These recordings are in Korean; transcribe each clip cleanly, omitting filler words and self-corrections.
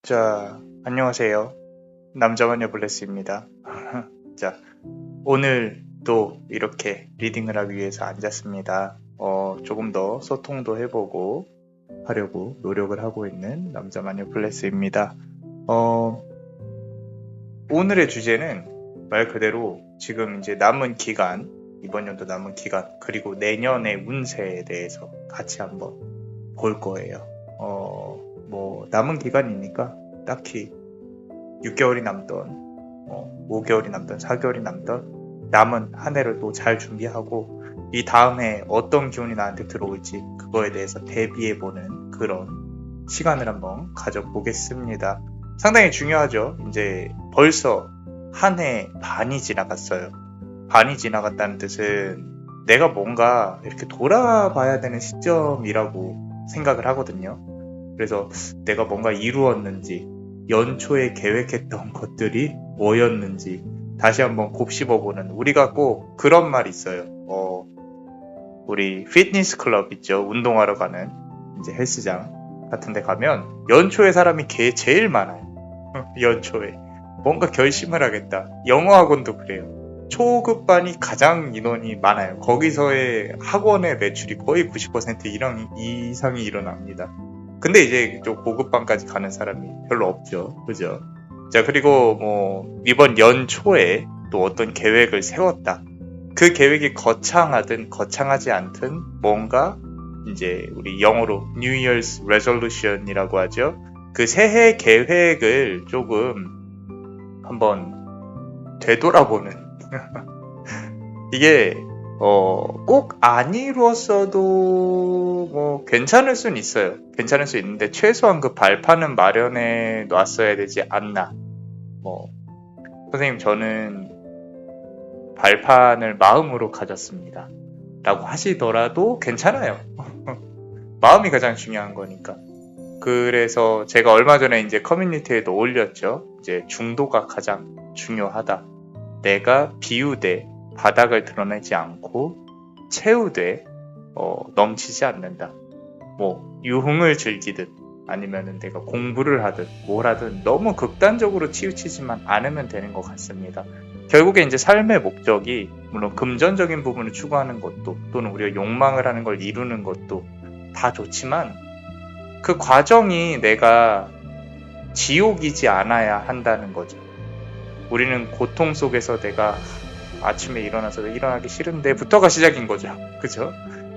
자, 안녕하세요. 남자마녀 블레스입니다. 자, 오늘 또 이렇게 리딩을 하기 위해서 앉았습니다. 조금 더 소통도 해보고 하려고 노력을 하고 있는 남자마녀 블레스입니다. 오늘의 주제는 말 그대로 지금 이제 남은 기간, 이번 연도 남은 기간, 그리고 내년의 운세에 대해서 같이 한번 볼 거예요. 남은 기간이니까 딱히 6개월이 남던 5개월이 남던 4개월이 남던 남은 한 해를 또 잘 준비하고 이 다음에 어떤 기운이 나한테 들어올지 그거에 대해서 대비해보는 그런 시간을 한번 가져보겠습니다. 상당히 중요하죠. 이제 벌써 한 해 반이 지나갔어요. 반이 지나갔다는 뜻은 내가 뭔가 이렇게 돌아봐야 되는 시점이라고 생각을 하거든요. 그래서 내가 뭔가 이루었는지 연초에 계획했던 것들이 뭐였는지 다시 한번 곱씹어보는, 우리가 꼭 그런 말이 있어요. 우리 피트니스 클럽 있죠. 운동하러 가는 이제 헬스장 같은 데 가면 연초에 사람이 제일 많아요. 연초에 뭔가 결심을 하겠다. 영어 학원도 그래요. 초급반이 가장 인원이 많아요. 거기서의 학원의 매출이 거의 90% 이상이 일어납니다. 근데 이제 좀 고급반까지 가는 사람이 별로 없죠. 그죠? 자, 그리고 이번 연초에 또 어떤 계획을 세웠다. 그 계획이 거창하든 거창하지 않든 뭔가 이제 우리 영어로 New Year's Resolution이라고 하죠. 그 새해 계획을 조금 한번 되돌아보는 이게 꼭 안 이루었어도 괜찮을 수는 있어요. 괜찮을 수 있는데 최소한 그 발판은 마련해 놨어야 되지 않나. 선생님, 저는 발판을 마음으로 가졌습니다 라고 하시더라도 괜찮아요. 마음이 가장 중요한 거니까. 그래서 제가 얼마 전에 이제 커뮤니티에도 올렸죠. 이제 중도가 가장 중요하다. 내가 비우되 바닥을 드러내지 않고 채우되 넘치지 않는다. 유흥을 즐기듯 아니면은 내가 공부를 하듯 뭘 하든 너무 극단적으로 치우치지만 않으면 되는 것 같습니다. 결국에 이제 삶의 목적이 물론 금전적인 부분을 추구하는 것도 또는 우리가 욕망을 하는 걸 이루는 것도 다 좋지만 그 과정이 내가 지옥이지 않아야 한다는 거죠. 우리는 고통 속에서 내가 아침에 일어나서 일어나기 싫은데부터가 시작인 거죠. 그죠?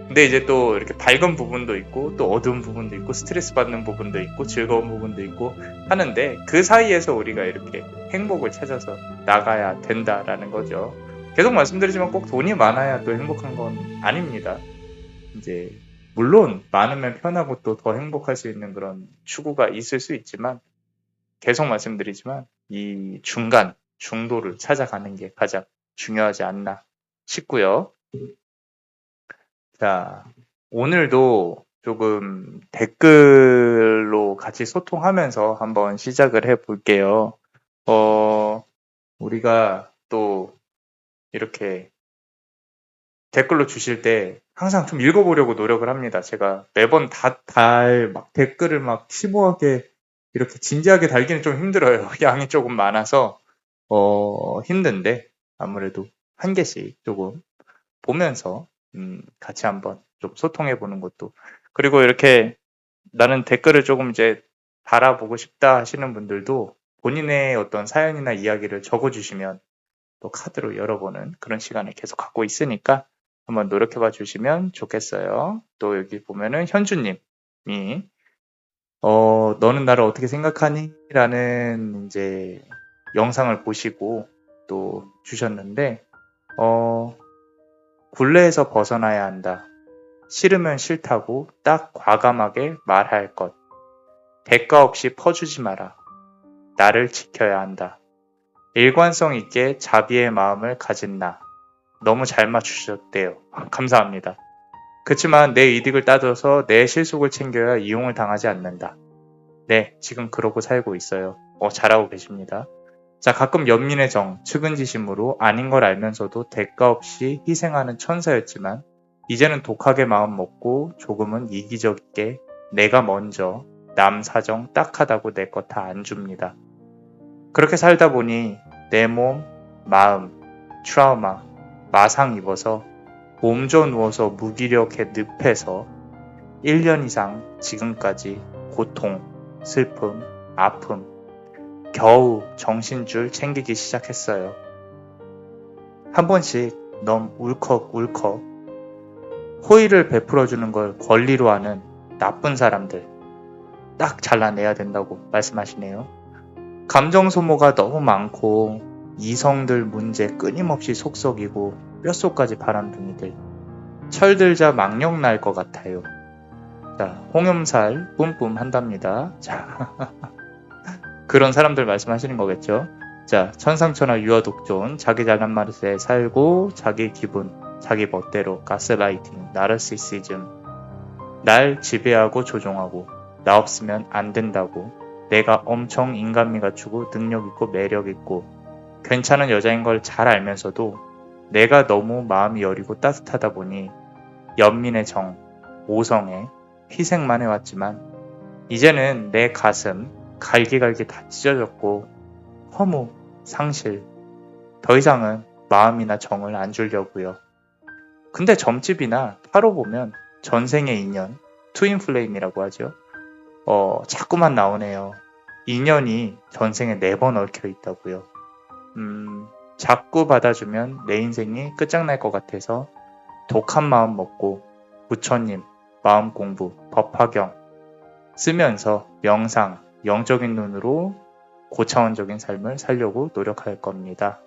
근데 이제 또 이렇게 밝은 부분도 있고 또 어두운 부분도 있고 스트레스 받는 부분도 있고 즐거운 부분도 있고 하는데 그 사이에서 우리가 이렇게 행복을 찾아서 나가야 된다라는 거죠. 계속 말씀드리지만 꼭 돈이 많아야 또 행복한 건 아닙니다. 이제 물론 많으면 편하고 또 더 행복할 수 있는 그런 추구가 있을 수 있지만 계속 말씀드리지만 이 중간 중도를 찾아가는 게 가장 중요하지 않나 싶고요. 자, 오늘도 조금 댓글로 같이 소통하면서 한번 시작을 해볼게요. 우리가 또 이렇게 댓글로 주실 때 항상 좀 읽어보려고 노력을 합니다. 제가 매번 막 댓글을 막 심오하게 이렇게 진지하게 달기는 좀 힘들어요. 양이 조금 많아서 힘든데 아무래도 한 개씩 조금 보면서 같이 한번 좀 소통해보는 것도, 그리고 이렇게 나는 댓글을 조금 이제 달아보고 싶다 하시는 분들도 본인의 어떤 사연이나 이야기를 적어주시면 또 카드로 열어보는 그런 시간을 계속 갖고 있으니까 한번 노력해봐 주시면 좋겠어요. 또 여기 보면은 현주님이 너는 나를 어떻게 생각하니? 라는 이제 영상을 보시고 또 주셨는데 굴레에서 벗어나야 한다. 싫으면 싫다고 딱 과감하게 말할 것. 대가 없이 퍼주지 마라. 나를 지켜야 한다. 일관성 있게 자비의 마음을 가진 나. 너무 잘 맞추셨대요. 감사합니다. 그치만 내 이득을 따져서 내 실속을 챙겨야 이용을 당하지 않는다. 네, 지금 그러고 살고 있어요. 잘하고 계십니다. 자, 가끔 연민의 정, 측은지심으로 아닌 걸 알면서도 대가 없이 희생하는 천사였지만 이제는 독하게 마음 먹고 조금은 이기적이게 내가 먼저 남 사정 딱하다고 내 거 다 안 줍니다. 그렇게 살다 보니 내 몸, 마음, 트라우마, 마상 입어서 몸져 누워서 무기력해 늪에서 1년 이상 지금까지 고통, 슬픔, 아픔, 겨우 정신줄 챙기기 시작했어요. 한 번씩 너무 울컥울컥 호의를 베풀어주는 걸 권리로 하는 나쁜 사람들 딱 잘라내야 된다고 말씀하시네요. 감정 소모가 너무 많고 이성들 문제 끊임없이 속썩이고 뼛속까지 바람둥이들 철들자 망령 날 것 같아요. 자, 홍염살 뿜뿜 한답니다. 자, 그런 사람들 말씀하시는 거겠죠. 자, 천상천하 유아독존 자기 잘난 말에 살고 자기 기분 자기 멋대로 가스라이팅 나르시시즘 날 지배하고 조종하고 나 없으면 안 된다고 내가 엄청 인간미 갖추고 능력 있고 매력 있고 괜찮은 여자인 걸 잘 알면서도 내가 너무 마음이 여리고 따뜻하다 보니 연민의 정, 오성에 희생만 해왔지만 이제는 내 가슴 갈기갈기 다 찢어졌고 허무, 상실 더 이상은 마음이나 정을 안 주려고요. 근데 점집이나 타로 보면 전생의 인연, 트윈 플레임이라고 하죠. 자꾸만 나오네요. 인연이 전생에 4번 얽혀 있다고요. 자꾸 받아주면 내 인생이 끝장날 것 같아서 독한 마음 먹고 부처님, 마음 공부, 법화경 쓰면서 명상, 영적인 눈으로 고차원적인 삶을 살려고 노력할 겁니다.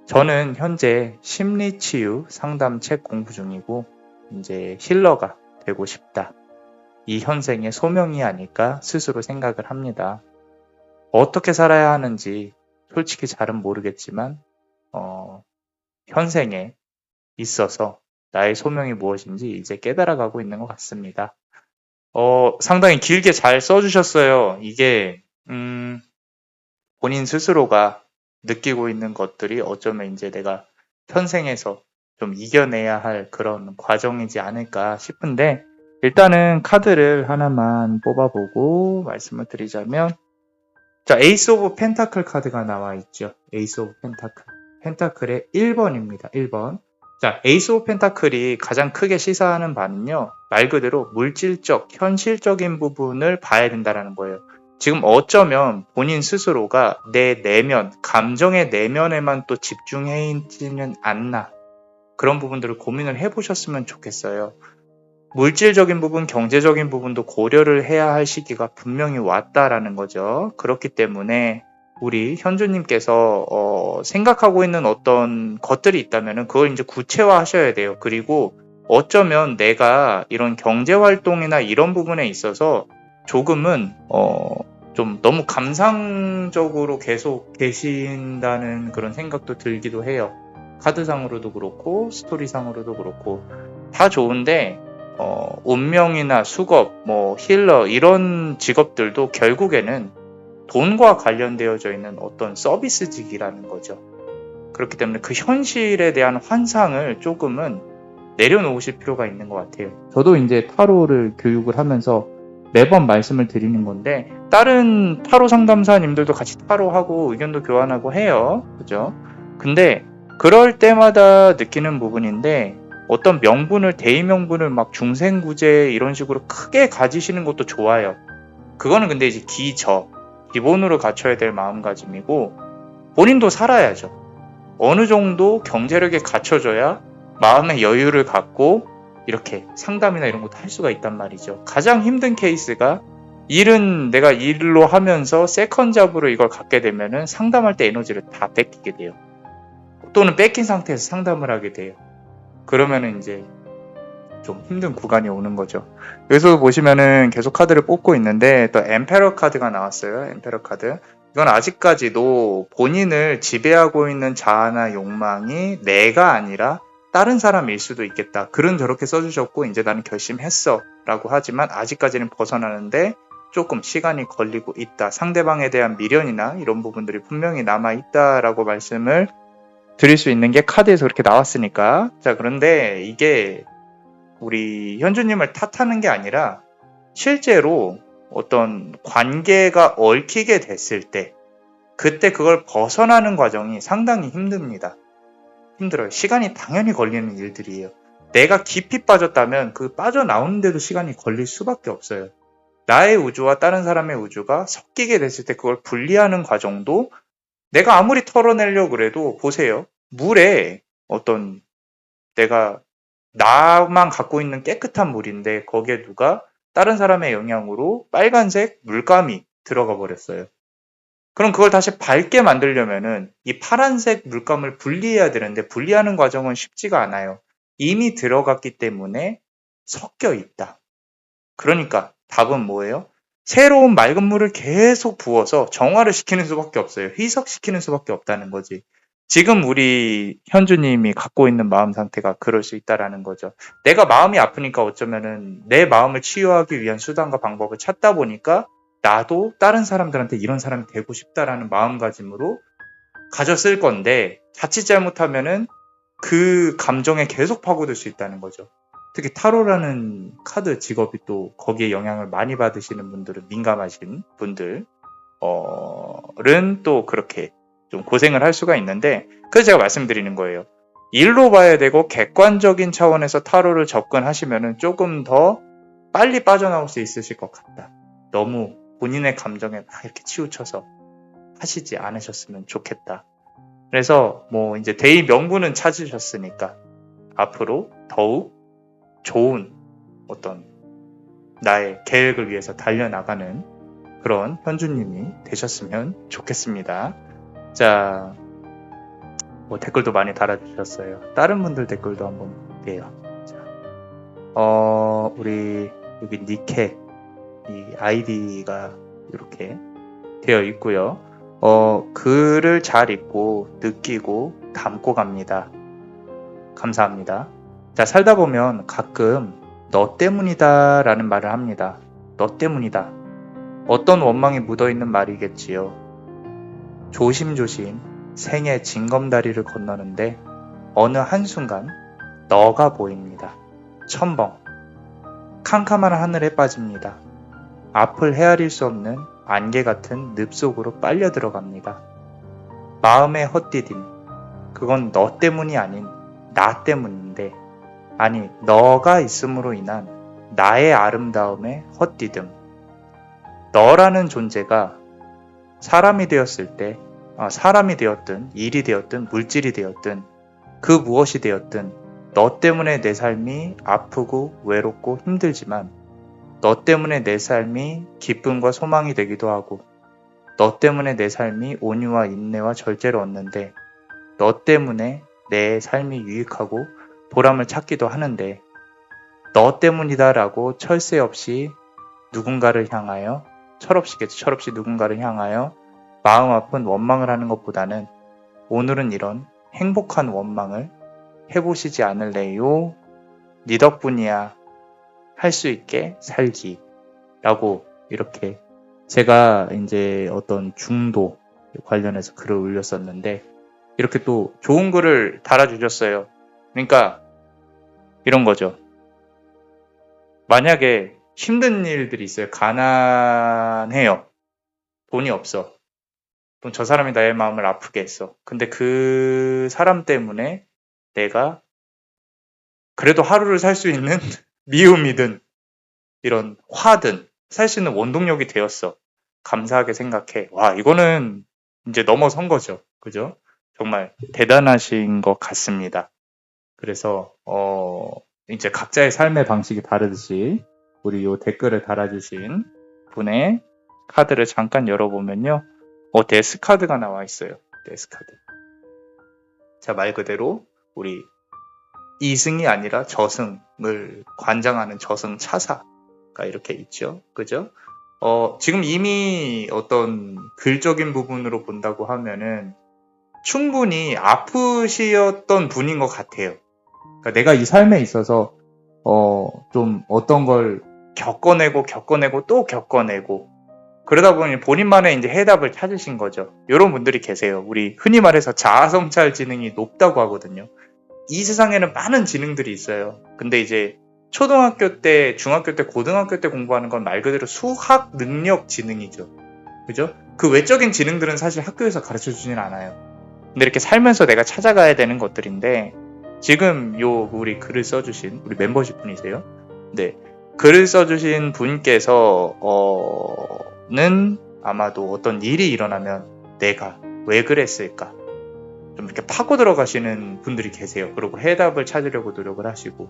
저는 현재 심리치유 상담책 공부 중이고 이제 힐러가 되고 싶다. 이 현생의 소명이 아닐까 스스로 생각을 합니다. 어떻게 살아야 하는지 솔직히 잘은 모르겠지만 현생에 있어서 나의 소명이 무엇인지 이제 깨달아가고 있는 것 같습니다. 상당히 길게 잘 써주셨어요. 이게 본인 스스로가 느끼고 있는 것들이 어쩌면 이제 내가 현생에서 좀 이겨내야 할 그런 과정이지 않을까 싶은데 일단은 카드를 하나만 뽑아보고 말씀을 드리자면 자, 에이스 오브 펜타클 카드가 나와 있죠. 에이스 오브 펜타클. 펜타클의 1번입니다. 1번. 자, 에이스 오브 펜타클이 가장 크게 시사하는 바는요. 말 그대로 물질적, 현실적인 부분을 봐야 된다는 거예요. 지금 어쩌면 본인 스스로가 내 내면, 감정의 내면에만 또 집중해 있지는 않나. 그런 부분들을 고민을 해보셨으면 좋겠어요. 물질적인 부분, 경제적인 부분도 고려를 해야 할 시기가 분명히 왔다라는 거죠. 그렇기 때문에 우리 현주님께서 생각하고 있는 어떤 것들이 있다면 그걸 이제 구체화하셔야 돼요. 그리고 어쩌면 내가 이런 경제활동이나 이런 부분에 있어서 조금은 좀 너무 감상적으로 계속 계신다는 그런 생각도 들기도 해요. 카드상으로도 그렇고 스토리상으로도 그렇고 다 좋은데 운명이나 수급, 힐러 이런 직업들도 결국에는 돈과 관련되어져 있는 어떤 서비스직이라는 거죠. 그렇기 때문에 그 현실에 대한 환상을 조금은 내려놓으실 필요가 있는 것 같아요. 저도 이제 타로를 교육을 하면서 매번 말씀을 드리는 건데 다른 타로 상담사님들도 같이 타로하고 의견도 교환하고 해요. 그죠? 근데 그럴 때마다 느끼는 부분인데 어떤 명분을 대의명분을 막 중생구제 이런 식으로 크게 가지시는 것도 좋아요. 그거는 근데 이제 기본으로 갖춰야 될 마음가짐이고 본인도 살아야죠. 어느 정도 경제력에 갖춰져야 마음의 여유를 갖고 이렇게 상담이나 이런 것도 할 수가 있단 말이죠. 가장 힘든 케이스가 일은 내가 일로 하면서 세컨 잡으로 이걸 갖게 되면은 상담할 때 에너지를 다 뺏기게 돼요. 또는 뺏긴 상태에서 상담을 하게 돼요. 그러면은 이제 좀 힘든 구간이 오는 거죠. 여기서 보시면은 계속 카드를 뽑고 있는데 또 엠페러 카드가 나왔어요. 엠페러 카드. 이건 아직까지도 본인을 지배하고 있는 자아나 욕망이 내가 아니라 다른 사람일 수도 있겠다. 글은 저렇게 써주셨고 이제 나는 결심했어 라고 하지만 아직까지는 벗어나는데 조금 시간이 걸리고 있다. 상대방에 대한 미련이나 이런 부분들이 분명히 남아있다라고 말씀을 드릴 수 있는 게 카드에서 그렇게 나왔으니까. 자, 그런데 이게 우리 현주님을 탓하는 게 아니라 실제로 어떤 관계가 얽히게 됐을 때 그때 그걸 벗어나는 과정이 상당히 힘듭니다. 힘들어요. 시간이 당연히 걸리는 일들이에요. 내가 깊이 빠졌다면 그 빠져나오는데도 시간이 걸릴 수밖에 없어요. 나의 우주와 다른 사람의 우주가 섞이게 됐을 때 그걸 분리하는 과정도 내가 아무리 털어내려고 그래도 보세요. 물에 어떤 내가 나만 갖고 있는 깨끗한 물인데 거기에 누가 다른 사람의 영향으로 빨간색 물감이 들어가 버렸어요. 그럼 그걸 다시 밝게 만들려면은 이 파란색 물감을 분리해야 되는데 분리하는 과정은 쉽지가 않아요. 이미 들어갔기 때문에 섞여 있다. 그러니까 답은 뭐예요? 새로운 맑은 물을 계속 부어서 정화를 시키는 수밖에 없어요. 희석시키는 수밖에 없다는 거지. 지금 우리 현주님이 갖고 있는 마음 상태가 그럴 수 있다라는 거죠. 내가 마음이 아프니까 어쩌면은 내 마음을 치유하기 위한 수단과 방법을 찾다 보니까 나도 다른 사람들한테 이런 사람이 되고 싶다라는 마음가짐으로 가졌을 건데 자칫 잘못하면은 그 감정에 계속 파고들 수 있다는 거죠. 특히 타로라는 카드 직업이 또 거기에 영향을 많이 받으시는 분들은 민감하신 분들은 또 그렇게 좀 고생을 할 수가 있는데 그래서 제가 말씀드리는 거예요. 일로 봐야 되고 객관적인 차원에서 타로를 접근하시면은 조금 더 빨리 빠져나올 수 있으실 것 같다. 너무 본인의 감정에 막 이렇게 치우쳐서 하시지 않으셨으면 좋겠다. 그래서 뭐 이제 대의 명분은 찾으셨으니까 앞으로 더욱 좋은 어떤 나의 계획을 위해서 달려나가는 그런 현주님이 되셨으면 좋겠습니다. 자, 뭐 댓글도 많이 달아주셨어요. 다른 분들 댓글도 한번 볼게요. 자, 우리 여기 니케 이 아이디가 이렇게 되어 있고요. 글을 잘 읽고 느끼고 담고 갑니다. 감사합니다. 자, 살다 보면 가끔 너 때문이다 라는 말을 합니다. 너 때문이다. 어떤 원망이 묻어있는 말이겠지요. 조심조심 생의 징검다리를 건너는데 어느 한순간 너가 보입니다. 첨벙. 캄캄한 하늘에 빠집니다. 앞을 헤아릴 수 없는 안개 같은 늪 속으로 빨려 들어갑니다. 마음의 헛디딤. 그건 너 때문이 아닌 나 때문인데 아니 너가 있음으로 인한 나의 아름다움의 헛디듬. 너라는 존재가 사람이 되었을 때 사람이 되었든 일이 되었든 물질이 되었든 그 무엇이 되었든 너 때문에 내 삶이 아프고 외롭고 힘들지만 너 때문에 내 삶이 기쁨과 소망이 되기도 하고 너 때문에 내 삶이 온유와 인내와 절제를 얻는데 너 때문에 내 삶이 유익하고 보람을 찾기도 하는데 너 때문이다라고 철새 없이 누군가를 향하여 철없이겠죠. 철없이 누군가를 향하여 마음 아픈 원망을 하는 것보다는 오늘은 이런 행복한 원망을 해보시지 않을래요? 네 덕분이야. 할 수 있게 살기 라고 이렇게 제가 이제 어떤 중도 관련해서 글을 올렸었는데 이렇게 또 좋은 글을 달아주셨어요. 그러니까 이런 거죠. 만약에 힘든 일들이 있어요. 가난해요. 돈이 없어. 또 저 사람이 나의 마음을 아프게 했어. 근데 그 사람 때문에 내가 그래도 하루를 살 수 있는 미움이든 이런 화든 살 수 있는 원동력이 되었어. 감사하게 생각해. 와, 이거는 이제 넘어선 거죠. 그죠? 정말 대단하신 것 같습니다. 그래서 이제 각자의 삶의 방식이 다르듯이 우리 요 댓글을 달아주신 분의 카드를 잠깐 열어보면요. 데스카드가 나와 있어요. 데스카드. 자, 말 그대로 우리 이승이 아니라 저승을 관장하는 저승차사가 이렇게 있죠. 그죠? 지금 이미 어떤 글적인 부분으로 본다고 하면은 충분히 아프시었던 분인 것 같아요. 그러니까 내가 이 삶에 있어서 좀 어떤 걸 겪어내고 또 겪어내고 그러다 보니 본인만의 이제 해답을 찾으신 거죠. 이런 분들이 계세요. 우리 흔히 말해서 자아성찰 지능이 높다고 하거든요. 이 세상에는 많은 지능들이 있어요. 근데 이제 초등학교 때, 중학교 때, 고등학교 때 공부하는 건 말 그대로 수학 능력 지능이죠. 그죠? 그 외적인 지능들은 사실 학교에서 가르쳐 주진 않아요. 근데 이렇게 살면서 내가 찾아가야 되는 것들인데, 지금 우리 글을 써주신, 우리 멤버십 분이세요? 네. 글을 써주신 분께서, 는 아마도 어떤 일이 일어나면 내가 왜 그랬을까? 좀 이렇게 파고 들어가시는 분들이 계세요. 그리고 해답을 찾으려고 노력을 하시고.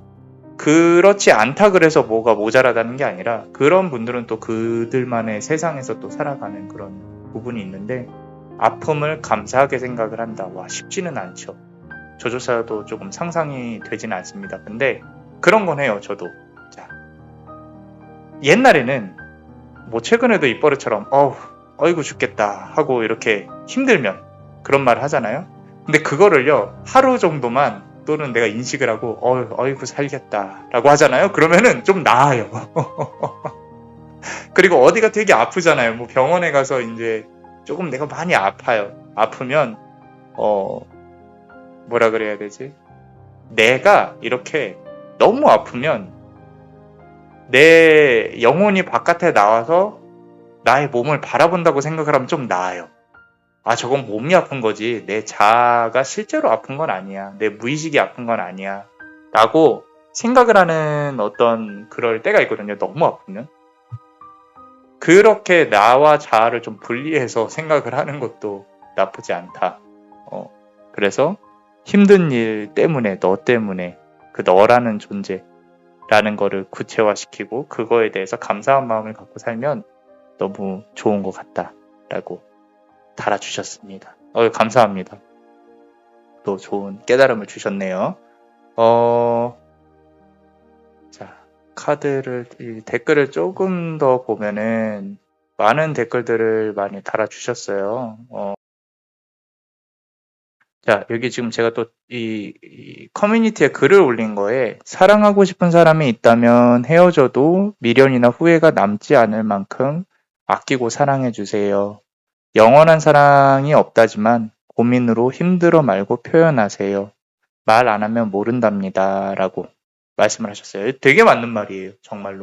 그렇지 않다 그래서 뭐가 모자라다는 게 아니라 그런 분들은 또 그들만의 세상에서 또 살아가는 그런 부분이 있는데 아픔을 감사하게 생각을 한다. 와, 쉽지는 않죠. 저조차도 조금 상상이 되지는 않습니다. 근데 그런 건 해요, 저도. 자, 옛날에는 뭐 최근에도 이 버릇처럼 어이구 죽겠다 하고 이렇게 힘들면 그런 말을 하잖아요. 근데 그거를요 하루 정도만 또는 내가 인식을 하고 어이구 살겠다 라고 하잖아요. 그러면은 좀 나아요. 그리고 어디가 되게 아프잖아요. 뭐 병원에 가서 이제 조금 내가 많이 아파요. 아프면 뭐라 그래야 되지? 내가 이렇게 너무 아프면 내 영혼이 바깥에 나와서 나의 몸을 바라본다고 생각을 하면 좀 나아요. 아, 저건 몸이 아픈 거지. 내 자아가 실제로 아픈 건 아니야. 내 무의식이 아픈 건 아니야. 라고 생각을 하는 어떤 그럴 때가 있거든요. 너무 아프면. 그렇게 나와 자아를 좀 분리해서 생각을 하는 것도 나쁘지 않다. 그래서 힘든 일 때문에, 너 때문에, 그 너라는 존재라는 거를 구체화시키고 그거에 대해서 감사한 마음을 갖고 살면 너무 좋은 것 같다라고 달아주셨습니다. 감사합니다. 또 좋은 깨달음을 주셨네요. 자, 이 댓글을 조금 더 보면은 많은 댓글들을 많이 달아주셨어요. 자, 여기 지금 제가 또 이 커뮤니티에 글을 올린 거에 사랑하고 싶은 사람이 있다면 헤어져도 미련이나 후회가 남지 않을 만큼 아끼고 사랑해주세요. 영원한 사랑이 없다지만 고민으로 힘들어 말고 표현하세요. 말 안 하면 모른답니다. 라고 말씀을 하셨어요. 되게 맞는 말이에요. 정말로.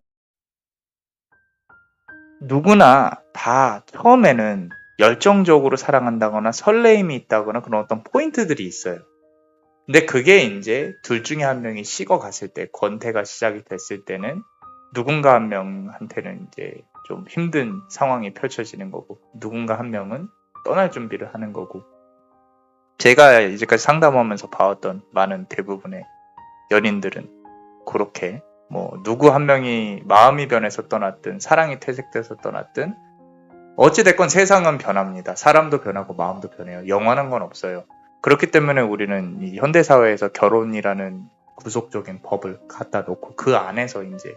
누구나 다 처음에는 열정적으로 사랑한다거나 설레임이 있다거나 그런 어떤 포인트들이 있어요. 근데 그게 이제 둘 중에 한 명이 식어갔을 때, 권태가 시작이 됐을 때는 누군가 한 명한테는 이제 좀 힘든 상황이 펼쳐지는 거고, 누군가 한 명은 떠날 준비를 하는 거고, 제가 이제까지 상담하면서 봐왔던 많은 대부분의 연인들은 그렇게 뭐 누구 한 명이 마음이 변해서 떠났든 사랑이 퇴색돼서 떠났든 어찌됐건 세상은 변합니다. 사람도 변하고 마음도 변해요. 영원한 건 없어요. 그렇기 때문에 우리는 이 현대사회에서 결혼이라는 구속적인 법을 갖다 놓고 그 안에서 이제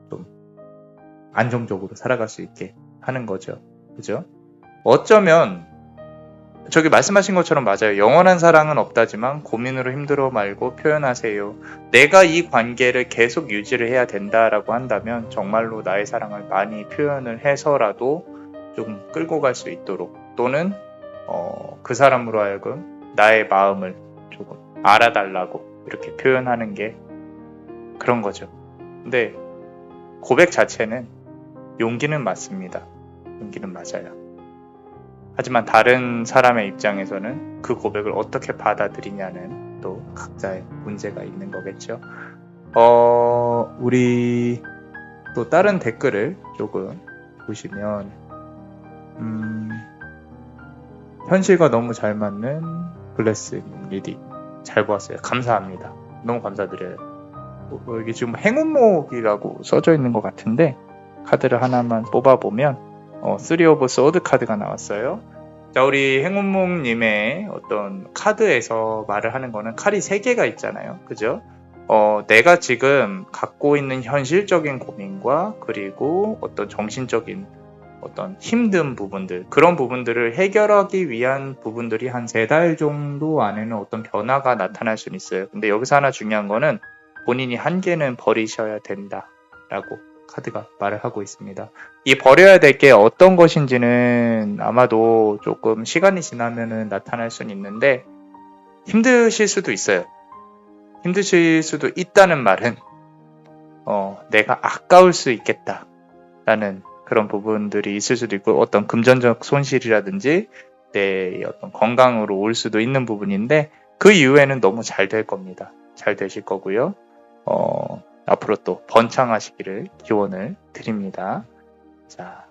좀 안정적으로 살아갈 수 있게 하는 거죠. 그죠? 어쩌면 저기 말씀하신 것처럼 맞아요. 영원한 사랑은 없다지만 고민으로 힘들어 말고 표현하세요. 내가 이 관계를 계속 유지를 해야 된다라고 한다면 정말로 나의 사랑을 많이 표현을 해서라도 좀 끌고 갈 수 있도록 또는 그 사람으로 하여금 나의 마음을 조금 알아달라고 이렇게 표현하는 게 그런 거죠. 근데 고백 자체는 용기는 맞습니다. 용기는 맞아요. 하지만 다른 사람의 입장에서는 그 고백을 어떻게 받아들이냐는 또 각자의 문제가 있는 거겠죠. 우리 또 다른 댓글을 조금 보시면 현실과 너무 잘 맞는 블레스 리디 잘 보았어요. 감사합니다. 너무 감사드려요. 여기 지금 행운목이라고 써져 있는 것 같은데 카드를 하나만 뽑아보면 3 오브 소드 카드가 나왔어요. 자, 우리 행운목님의 어떤 카드에서 말을 하는 거는 칼이 3개가 있잖아요. 그죠? 내가 지금 갖고 있는 현실적인 고민과 그리고 어떤 정신적인 어떤 힘든 부분들, 그런 부분들을 해결하기 위한 부분들이 한 3달 정도 안에는 어떤 변화가 나타날 수는 있어요. 근데 여기서 하나 중요한 거는 본인이 한계는 버리셔야 된다라고 카드가 말을 하고 있습니다. 이 버려야 될 게 어떤 것인지는 아마도 조금 시간이 지나면은 나타날 수는 있는데 힘드실 수도 있어요. 힘드실 수도 있다는 말은 내가 아까울 수 있겠다라는 그런 부분들이 있을 수도 있고 어떤 금전적 손실이라든지 내 어떤 건강으로 올 수도 있는 부분인데 그 이후에는 너무 잘 될 겁니다. 잘 되실 거고요. 앞으로 또 번창하시기를 기원을 드립니다. 자,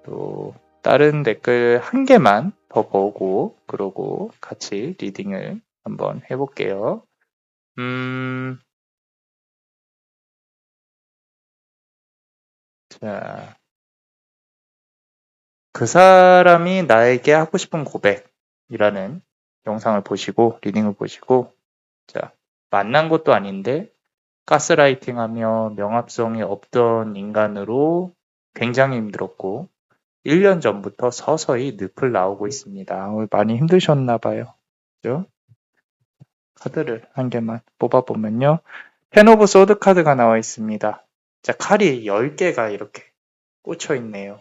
또 다른 댓글 한 개만 더 보고 그러고 같이 리딩을 한번 해볼게요. 자, 그 사람이 나에게 하고 싶은 고백이라는 영상을 보시고 리딩을 보시고 자, 만난 것도 아닌데 가스라이팅하며 명합성이 없던 인간으로 굉장히 힘들었고 1년 전부터 서서히 늪을 나오고 있습니다. 많이 힘드셨나 봐요. 그죠? 카드를 한 개만 뽑아보면요. 텐 오브 소드 카드가 나와 있습니다. 자, 칼이 10개가 이렇게 꽂혀 있네요.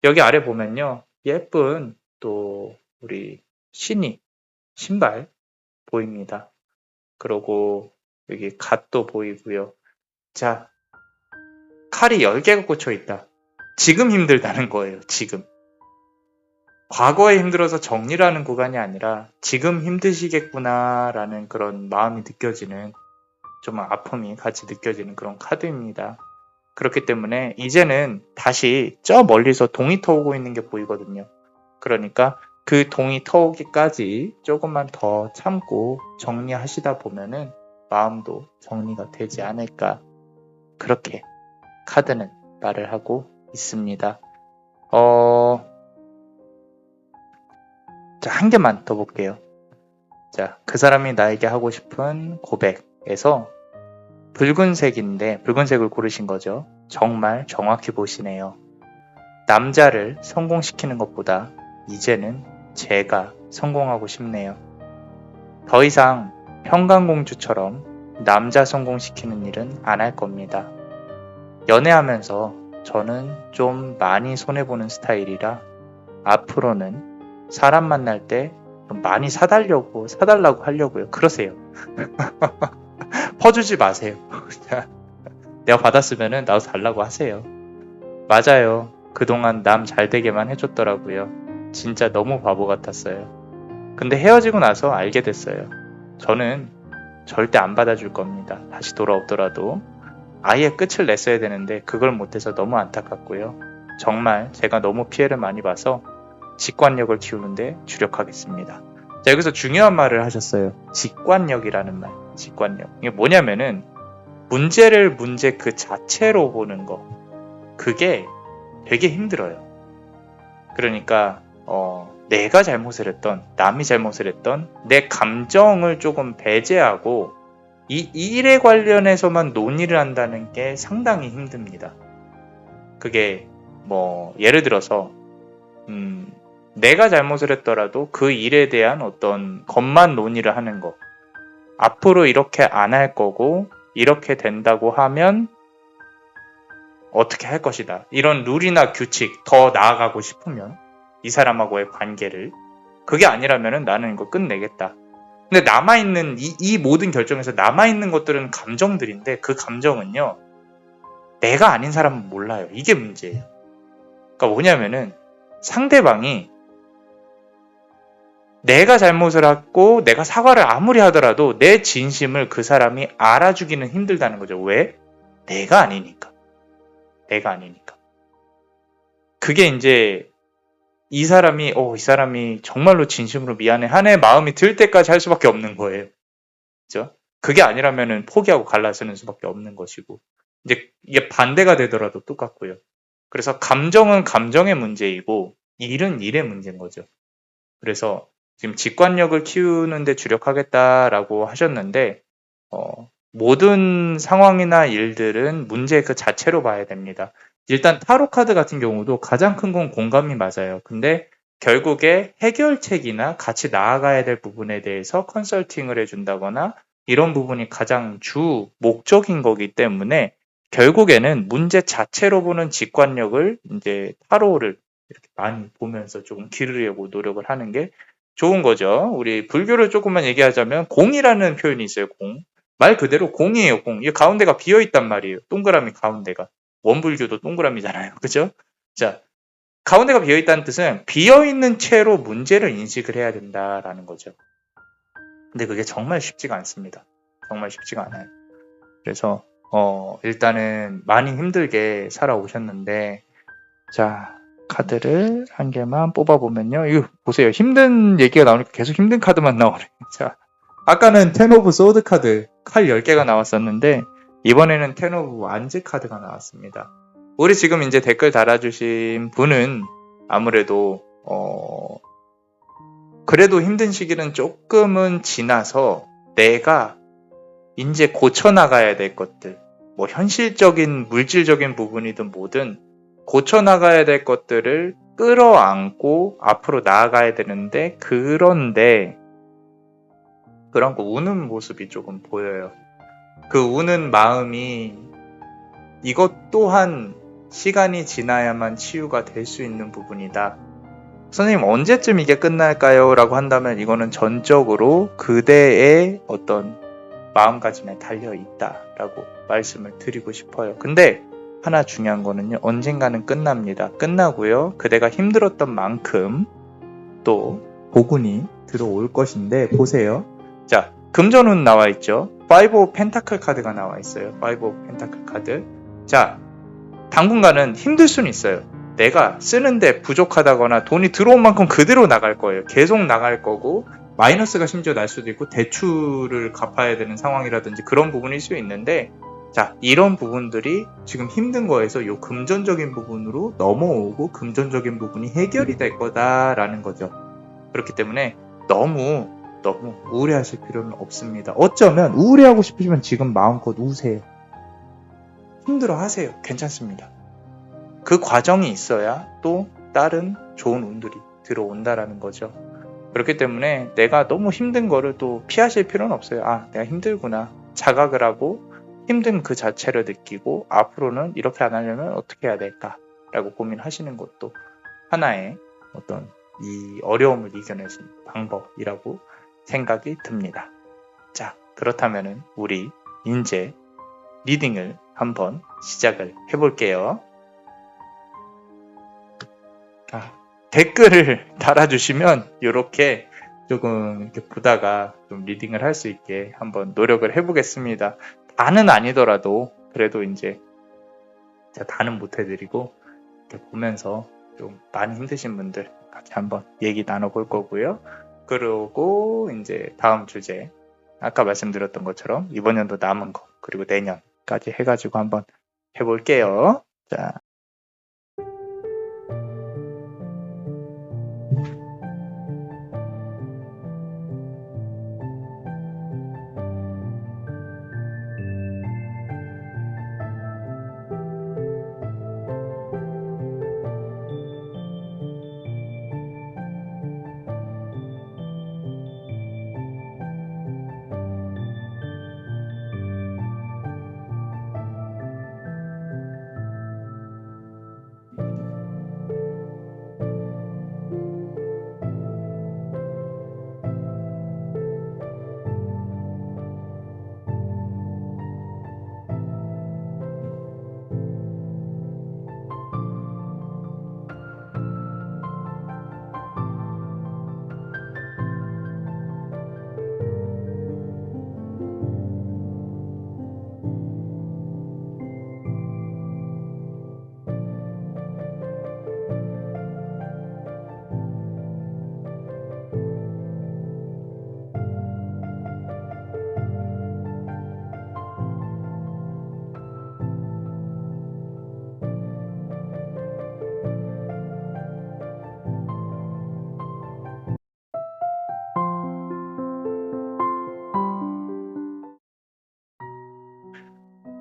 여기 아래 보면요. 예쁜 또 우리 신발 보입니다. 그리고 여기 갓도 보이고요. 자, 칼이 10개가 꽂혀 있다. 지금 힘들다는 거예요. 지금. 과거에 힘들어서 정리라는 구간이 아니라 지금 힘드시겠구나라는 그런 마음이 느껴지는 좀 아픔이 같이 느껴지는 그런 카드입니다. 그렇기 때문에 이제는 다시 저 멀리서 동이 터오고 있는 게 보이거든요. 그러니까 그 동이 터오기까지 조금만 더 참고 정리하시다 보면은 마음도 정리가 되지 않을까. 그렇게 카드는 말을 하고 있습니다. 자, 한 개만 더 볼게요. 자, 그 사람이 나에게 하고 싶은 고백에서 붉은색인데 붉은색을 고르신 거죠. 정말 정확히 보시네요. 남자를 성공시키는 것보다 이제는 제가 성공하고 싶네요. 더 이상 평강공주처럼 남자 성공시키는 일은 안 할 겁니다. 연애하면서 저는 좀 많이 손해보는 스타일이라 앞으로는 사람 만날 때 좀 많이 사달라고 하려고요. 그러세요. 퍼주지 마세요. 내가 받았으면은 나도 달라고 하세요. 맞아요. 그동안 남 잘되게만 해줬더라고요. 진짜 너무 바보 같았어요. 근데 헤어지고 나서 알게 됐어요. 저는 절대 안 받아줄 겁니다. 다시 돌아오더라도. 아예 끝을 냈어야 되는데 그걸 못해서 너무 안타깝고요. 정말 제가 너무 피해를 많이 봐서 직관력을 키우는데 주력하겠습니다. 자, 여기서 중요한 말을 하셨어요. 직관력이라는 말. 직관력. 이게 뭐냐면은 문제를 문제 그 자체로 보는 거. 그게 되게 힘들어요. 그러니까 내가 잘못을 했던, 남이 잘못을 했던 내 감정을 조금 배제하고 이 일에 관련해서만 논의를 한다는 게 상당히 힘듭니다. 그게 예를 들어서 내가 잘못을 했더라도 그 일에 대한 어떤 것만 논의를 하는 거. 앞으로 이렇게 안 할 거고 이렇게 된다고 하면 어떻게 할 것이다. 이런 룰이나 규칙 더 나아가고 싶으면 이 사람하고의 관계를 그게 아니라면 나는 이거 끝내겠다. 근데 남아있는 이 모든 결정에서 남아있는 것들은 감정들인데 그 감정은요. 내가 아닌 사람은 몰라요. 이게 문제예요. 그러니까 뭐냐면은 상대방이 내가 잘못을 했고 내가 사과를 아무리 하더라도 내 진심을 그 사람이 알아주기는 힘들다는 거죠. 왜? 내가 아니니까. 내가 아니니까. 그게 이제 이 사람이 정말로 진심으로 미안해 하네 마음이 들 때까지 할 수밖에 없는 거예요. 그죠? 그게 아니라면은 포기하고 갈라서는 수밖에 없는 것이고. 이제 이게 반대가 되더라도 똑같고요. 그래서 감정은 감정의 문제이고 일은 일의 문제인 거죠. 그래서 지금 직관력을 키우는 데 주력하겠다라고 하셨는데 모든 상황이나 일들은 문제 그 자체로 봐야 됩니다. 일단 타로 카드 같은 경우도 가장 큰 건 공감이 맞아요. 근데 결국에 해결책이나 같이 나아가야 될 부분에 대해서 컨설팅을 해준다거나 이런 부분이 가장 주 목적인 거기 때문에 결국에는 문제 자체로 보는 직관력을 이제 타로를 이렇게 많이 보면서 조금 기르려고 노력을 하는 게 좋은 거죠. 우리 불교를 조금만 얘기하자면 공이라는 표현이 있어요. 공. 말 그대로 공이에요, 공. 이 가운데가 비어있단 말이에요. 동그라미 가운데가. 원불교도 동그라미잖아요. 그죠? 자, 가운데가 비어있다는 뜻은 비어있는 채로 문제를 인식을 해야 된다라는 거죠. 근데 그게 정말 쉽지가 않습니다. 정말 쉽지가 않아요. 그래서 일단은 많이 힘들게 살아오셨는데, 자, 카드를 한 개만 뽑아보면요. 이거 보세요. 힘든 얘기가 나오니까 계속 힘든 카드만 나오네. 자, 아까는 텐 오브 소드 카드 칼 10개가 나왔었는데 이번에는 텐 오브 완즈 카드가 나왔습니다. 우리 지금 이제 댓글 달아주신 분은 아무래도 그래도 힘든 시기는 조금은 지나서 내가 이제 고쳐나가야 될 것들, 뭐 현실적인 물질적인 부분이든 뭐든 고쳐나가야 될 것들을 끌어안고 앞으로 나아가야 되는데, 그런데 그런 거 우는 모습이 조금 보여요. 그 우는 마음이 이것 또한 시간이 지나야만 치유가 될 수 있는 부분이다. 선생님 언제쯤 이게 끝날까요? 라고 한다면 이거는 전적으로 그대의 어떤 마음가짐에 달려있다라고 말씀을 드리고 싶어요. 근데 하나 중요한 거는요. 언젠가는 끝납니다. 끝나고요. 그대가 힘들었던 만큼 또 복운이 들어올 것인데 보세요. 자, 금전운 나와 있죠. 5 오브 펜타클 카드가 나와 있어요. 5 오브 펜타클 카드. 자, 당분간은 힘들 수는 있어요. 내가 쓰는데 부족하다거나 돈이 들어온 만큼 그대로 나갈 거예요. 계속 나갈 거고 마이너스가 심지어 날 수도 있고 대출을 갚아야 되는 상황이라든지 그런 부분일 수 있는데, 자, 이런 부분들이 지금 힘든 거에서 요 금전적인 부분으로 넘어오고 금전적인 부분이 해결이 될 거다라는 거죠. 그렇기 때문에 너무 우울해하실 필요는 없습니다. 어쩌면 우울해하고 싶으시면 지금 마음껏 우세요. 힘들어 하세요. 괜찮습니다. 그 과정이 있어야 또 다른 좋은 운들이 들어온다라는 거죠. 그렇기 때문에 내가 너무 힘든 거를 또 피하실 필요는 없어요. 아, 내가 힘들구나. 자각을 하고 힘든 그 자체를 느끼고 앞으로는 이렇게 안 하려면 어떻게 해야 될까? 라고 고민하시는 것도 하나의 어떤 이 어려움을 이겨내는 방법이라고 생각이 듭니다. 자, 그렇다면은 우리 이제 리딩을 한번 시작을 해볼게요. 댓글을 달아주시면 이렇게 조금 이렇게 보다가 좀 리딩을 할 수 있게 한번 노력을 해보겠습니다. 다는 아니더라도 그래도 이제 제가 다는 못해드리고 이렇게 보면서 좀 많이 힘드신 분들 같이 한번 얘기 나눠볼 거고요. 그리고 이제 다음 주제 아까 말씀드렸던 것처럼 이번 연도 남은 거 그리고 내년까지 해가지고 한번 해볼게요. 자.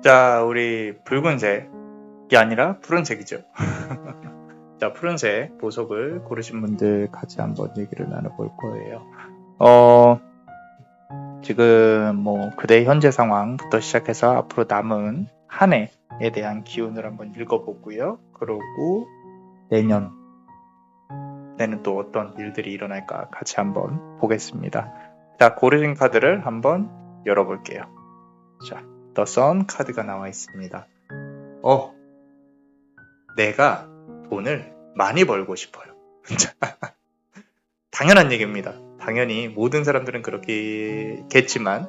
자, 우리 붉은색이 아니라 푸른색이죠. 자, 푸른색 보석을 고르신 분들 같이 한번 얘기를 나눠볼 거예요. 지금 뭐 그대의 현재 상황부터 시작해서 앞으로 남은 한 해에 대한 기운을 한번 읽어보고요. 그리고 내년에는 또 어떤 일들이 일어날까 같이 한번 보겠습니다. 자, 고르신 카드를 한번 열어볼게요. 자, The Sun 카드가 나와 있습니다. 내가 돈을 많이 벌고 싶어요. 당연한 얘기입니다. 당연히 모든 사람들은 그렇겠지만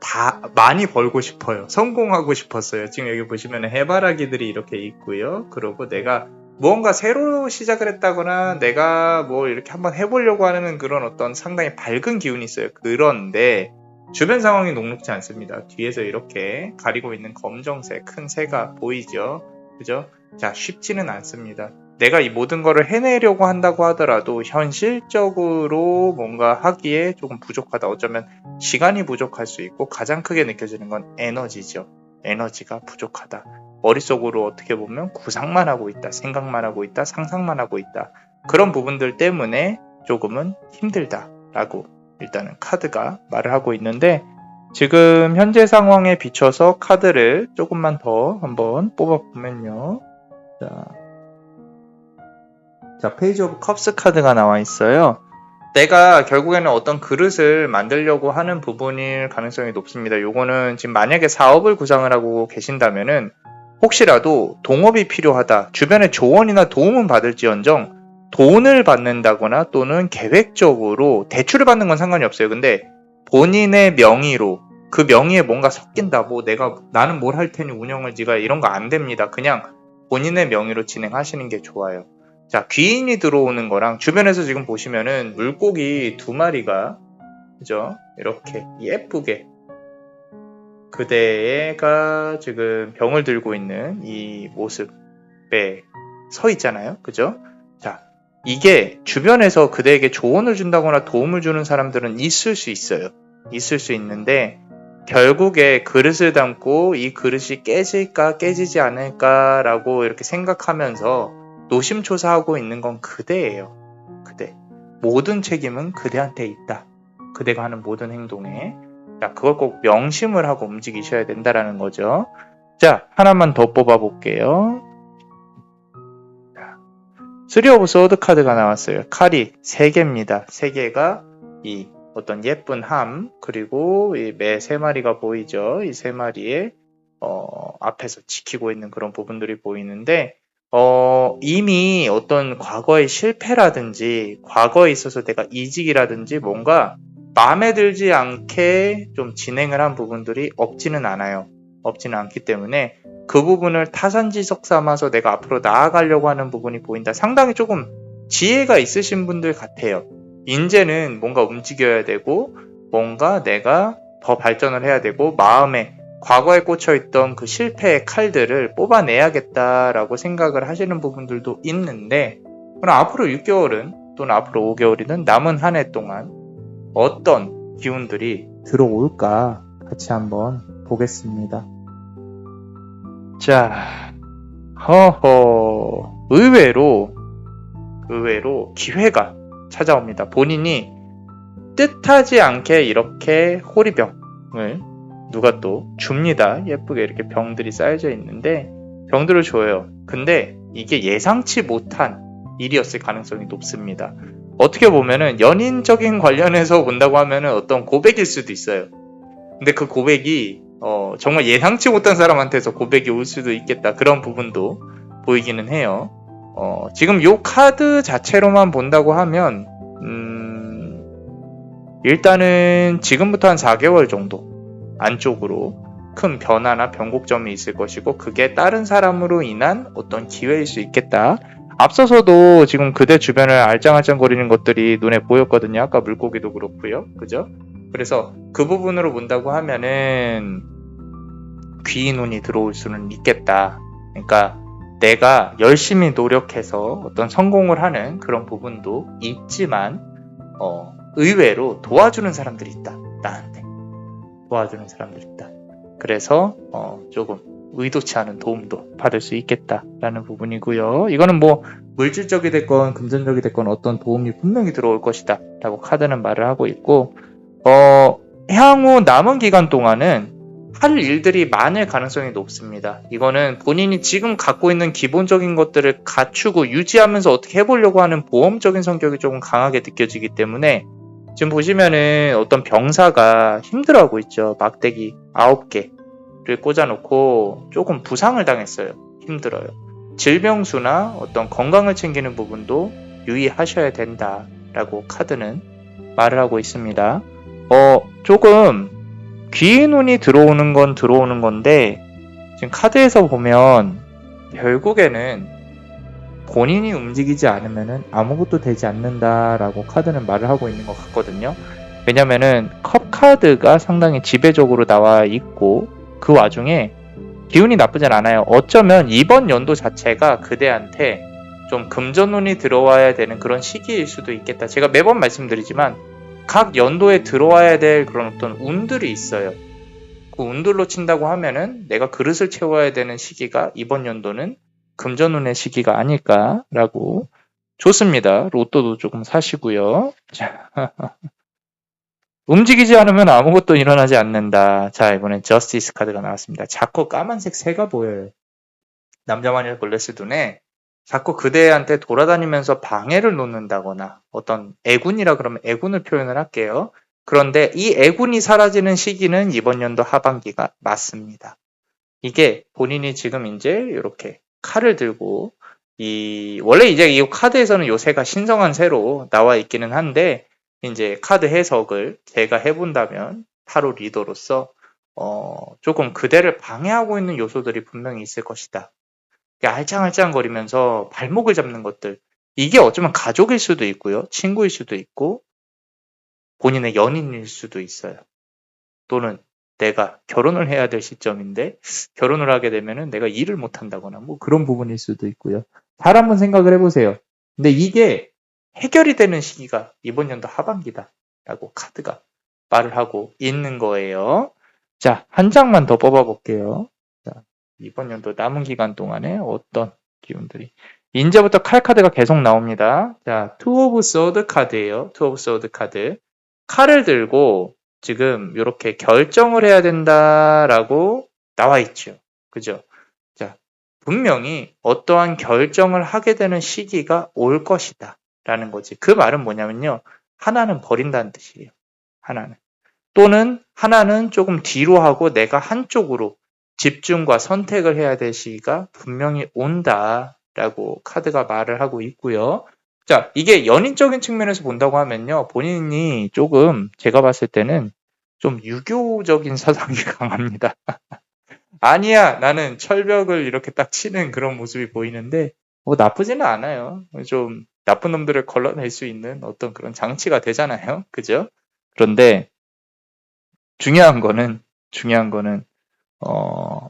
다 많이 벌고 싶어요. 성공하고 싶었어요. 지금 여기 보시면 해바라기들이 이렇게 있고요. 그리고 내가 무언가 새로 시작을 했다거나 내가 뭐 이렇게 한번 해보려고 하는 그런 어떤 상당히 밝은 기운이 있어요. 그런데 주변 상황이 녹록지 않습니다. 뒤에서 이렇게 가리고 있는 검정색 큰 새가 보이죠? 그죠? 자, 쉽지는 않습니다. 내가 이 모든 거를 해내려고 한다고 하더라도 현실적으로 뭔가 하기에 조금 부족하다. 어쩌면 시간이 부족할 수 있고 가장 크게 느껴지는 건 에너지죠. 에너지가 부족하다. 머릿속으로 어떻게 보면 구상만 하고 있다. 생각만 하고 있다. 상상만 하고 있다. 그런 부분들 때문에 조금은 힘들다라고 일단은 카드가 말을 하고 있는데 지금 현재 상황에 비춰서 카드를 조금만 더 한번 뽑아보면요. 자, 페이지 오브 컵스 카드가 나와 있어요. 내가 결국에는 어떤 그릇을 만들려고 하는 부분일 가능성이 높습니다. 요거는 지금 만약에 사업을 구상을 하고 계신다면은 혹시라도 동업이 필요하다. 주변에 조언이나 도움은 받을지언정 돈을 받는다거나 또는 계획적으로 대출을 받는 건 상관이 없어요. 근데 본인의 명의로 그 명의에 뭔가 섞인다. 뭐 나는 뭘 할 테니 운영을 네가 이런 거 안 됩니다. 그냥 본인의 명의로 진행하시는 게 좋아요. 자, 귀인이 들어오는 거랑 주변에서 지금 보시면은 물고기 2마리가 그죠? 이렇게 예쁘게 그대가 지금 병을 들고 있는 이 모습에 서 있잖아요. 그죠? 자, 이게 주변에서 그대에게 조언을 준다거나 도움을 주는 사람들은 있을 수 있어요. 있을 수 있는데 결국에 그릇을 담고 이 그릇이 깨질까 깨지지 않을까라고 이렇게 생각하면서 노심초사하고 있는 건 그대예요. 그대. 모든 책임은 그대한테 있다. 그대가 하는 모든 행동에. 자, 그걸 꼭 명심을 하고 움직이셔야 된다라는 거죠. 자, 하나만 더 뽑아볼게요. 쓰리 오브 소드 카드가 나왔어요. 칼이 3개입니다. 3개가 이 어떤 예쁜 함, 그리고 이 매 3마리가 보이죠. 이 3마리의 앞에서 지키고 있는 그런 부분들이 보이는데 이미 어떤 과거의 실패라든지 과거에 있어서 내가 이직이라든지 뭔가 마음에 들지 않게 좀 진행을 한 부분들이 없지는 않아요. 없지는 않기 때문에 그 부분을 타산지석 삼아서 내가 앞으로 나아가려고 하는 부분이 보인다. 상당히 조금 지혜가 있으신 분들 같아요. 이제는 뭔가 움직여야 되고 뭔가 내가 더 발전을 해야 되고 마음에 과거에 꽂혀있던 그 실패의 칼들을 뽑아내야겠다라고 생각을 하시는 부분들도 있는데 그럼 앞으로 6개월은 또는 앞으로 5개월이든 남은 한 해 동안 어떤 기운들이 들어올까 같이 한번 보겠습니다. 자, 의외로 기회가 찾아옵니다. 본인이 뜻하지 않게 이렇게 호리병을 누가 또 줍니다. 예쁘게 이렇게 병들이 쌓여져 있는데 병들을 줘요. 근데 이게 예상치 못한 일이었을 가능성이 높습니다. 어떻게 보면은 연인적인 관련해서 본다고 하면은 어떤 고백일 수도 있어요. 근데 그 고백이 정말 예상치 못한 사람한테서 고백이 올 수도 있겠다. 그런 부분도 보이기는 해요. 지금 요 카드 자체로만 본다고 하면 일단은 지금부터 한 4개월 정도 안쪽으로 큰 변화나 변곡점이 있을 것이고 그게 다른 사람으로 인한 어떤 기회일 수 있겠다. 앞서서도 지금 그대 주변을 알짱알짱거리는 것들이 눈에 보였거든요. 아까 물고기도 그렇고요. 그죠? 그래서 그 부분으로 본다고 하면은 귀인운이 들어올 수는 있겠다. 그러니까 내가 열심히 노력해서 어떤 성공을 하는 그런 부분도 있지만 의외로 도와주는 사람들이 있다. 나한테 도와주는 사람들이 있다. 그래서 조금 의도치 않은 도움도 받을 수 있겠다라는 부분이고요. 이거는 뭐 물질적이 됐건 금전적이 됐건 어떤 도움이 분명히 들어올 것이다 라고 카드는 말을 하고 있고 향후 남은 기간 동안은 할 일들이 많을 가능성이 높습니다. 이거는 본인이 지금 갖고 있는 기본적인 것들을 갖추고 유지하면서 어떻게 해보려고 하는 보험적인 성격이 조금 강하게 느껴지기 때문에 지금 보시면은 어떤 병사가 힘들어하고 있죠. 막대기 9개 꽂아놓고 조금 부상을 당했어요. 힘들어요. 질병수나 어떤 건강을 챙기는 부분도 유의하셔야 된다라고 카드는 말을 하고 있습니다. 조금 귀인 운이 들어오는 건 들어오는 건데 지금 카드에서 보면 결국에는 본인이 움직이지 않으면 아무것도 되지 않는다라고 카드는 말을 하고 있는 것 같거든요. 왜냐면은 컵 카드가 상당히 지배적으로 나와 있고 그 와중에 기운이 나쁘진 않아요. 어쩌면 이번 연도 자체가 그대한테 좀 금전운이 들어와야 되는 그런 시기일 수도 있겠다. 제가 매번 말씀드리지만 각 연도에 들어와야 될 그런 어떤 운들이 있어요. 그 운들로 친다고 하면은 내가 그릇을 채워야 되는 시기가 이번 연도는 금전운의 시기가 아닐까라고. 좋습니다. 로또도 조금 사시고요. 자, 움직이지 않으면 아무것도 일어나지 않는다. 자, 이번엔 저스티스 카드가 나왔습니다. 자꾸 까만색 새가 보여요. 남자만일 골랬을 눈에 자꾸 그대한테 돌아다니면서 방해를 놓는다거나 어떤 애군이라 그러면 애군을 표현을 할게요. 그런데 이 애군이 사라지는 시기는 이번 연도 하반기가 맞습니다. 이게 본인이 지금 이제 이렇게 칼을 들고 원래 이제 이 카드에서는 요 새가 신성한 새로 나와 있기는 한데 이제 카드 해석을 제가 해본다면 타로 리더로서 조금 그대를 방해하고 있는 요소들이 분명히 있을 것이다. 알짱알짱거리면서 발목을 잡는 것들. 이게 어쩌면 가족일 수도 있고요. 친구일 수도 있고 본인의 연인일 수도 있어요. 또는 내가 결혼을 해야 될 시점인데 결혼을 하게 되면은 내가 일을 못 한다거나 뭐 그런 부분일 수도 있고요. 잘 한번 생각을 해보세요. 근데 이게 해결이 되는 시기가 이번 연도 하반기다라고 카드가 말을 하고 있는 거예요. 자, 한 장만 더 뽑아볼게요. 자, 이번 연도 남은 기간 동안에 어떤 기운들이 이제부터 칼 카드가 계속 나옵니다. 자, 투 오브 소드 카드예요. 투 오브 소드 카드. 칼을 들고 지금 이렇게 결정을 해야 된다라고 나와 있죠. 그죠? 자, 분명히 어떠한 결정을 하게 되는 시기가 올 것이다. 라는 거지. 그 말은 뭐냐면요. 하나는 버린다는 뜻이에요. 하나는. 또는 하나는 조금 뒤로 하고 내가 한쪽으로 집중과 선택을 해야 될 시기가 분명히 온다라고 카드가 말을 하고 있고요. 자, 이게 연인적인 측면에서 본다고 하면요. 본인이 조금 제가 봤을 때는 좀 유교적인 사상이 강합니다. 아니야, 나는 철벽을 이렇게 딱 치는 그런 모습이 보이는데 뭐 나쁘지는 않아요. 좀 나쁜 놈들을 걸러낼 수 있는 어떤 그런 장치가 되잖아요. 그죠? 그런데 중요한 거는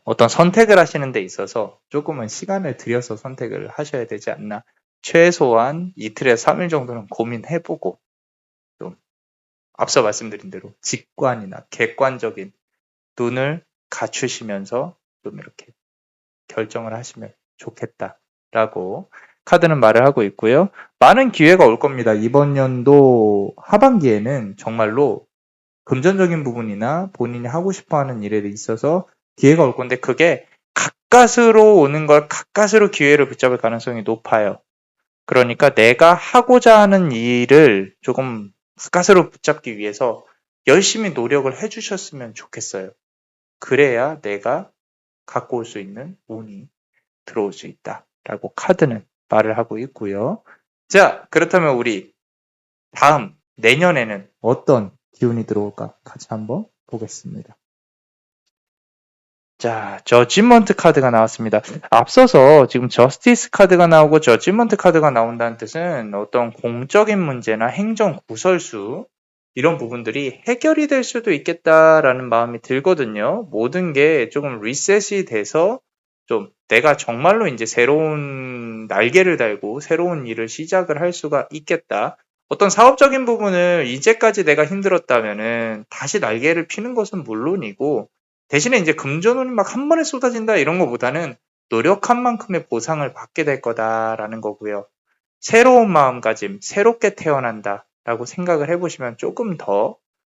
어떤 선택을 하시는 데 있어서 조금은 시간을 들여서 선택을 하셔야 되지 않나. 최소한 이틀에서 3일 정도는 고민해보고 좀 앞서 말씀드린 대로 직관이나 객관적인 눈을 갖추시면서 좀 이렇게 결정을 하시면 좋겠다라고 카드는 말을 하고 있고요. 많은 기회가 올 겁니다. 이번 연도 하반기에는 정말로 금전적인 부분이나 본인이 하고 싶어하는 일에 있어서 기회가 올 건데 그게 가까스로 오는 걸 가까스로 기회를 붙잡을 가능성이 높아요. 그러니까 내가 하고자 하는 일을 조금 가까스로 붙잡기 위해서 열심히 노력을 해주셨으면 좋겠어요. 그래야 내가 갖고 올 수 있는 운이 들어올 수 있다라고 카드는 말을 하고 있고요. 자, 그렇다면 우리 다음 내년에는 어떤 기운이 들어올까 같이 한번 보겠습니다. 자, 저지먼트 카드가 나왔습니다. 앞서서 지금 저스티스 카드가 나오고 저지먼트 카드가 나온다는 뜻은 어떤 공적인 문제나 행정 구설수 이런 부분들이 해결이 될 수도 있겠다라는 마음이 들거든요. 모든 게 조금 리셋이 돼서 좀 내가 정말로 이제 새로운 날개를 달고 새로운 일을 시작을 할 수가 있겠다. 어떤 사업적인 부분을 이제까지 내가 힘들었다면은 다시 날개를 피는 것은 물론이고 대신에 이제 금전운이 막 한 번에 쏟아진다 이런 것보다는 노력한 만큼의 보상을 받게 될 거다라는 거고요. 새로운 마음가짐, 새롭게 태어난다라고 생각을 해보시면 조금 더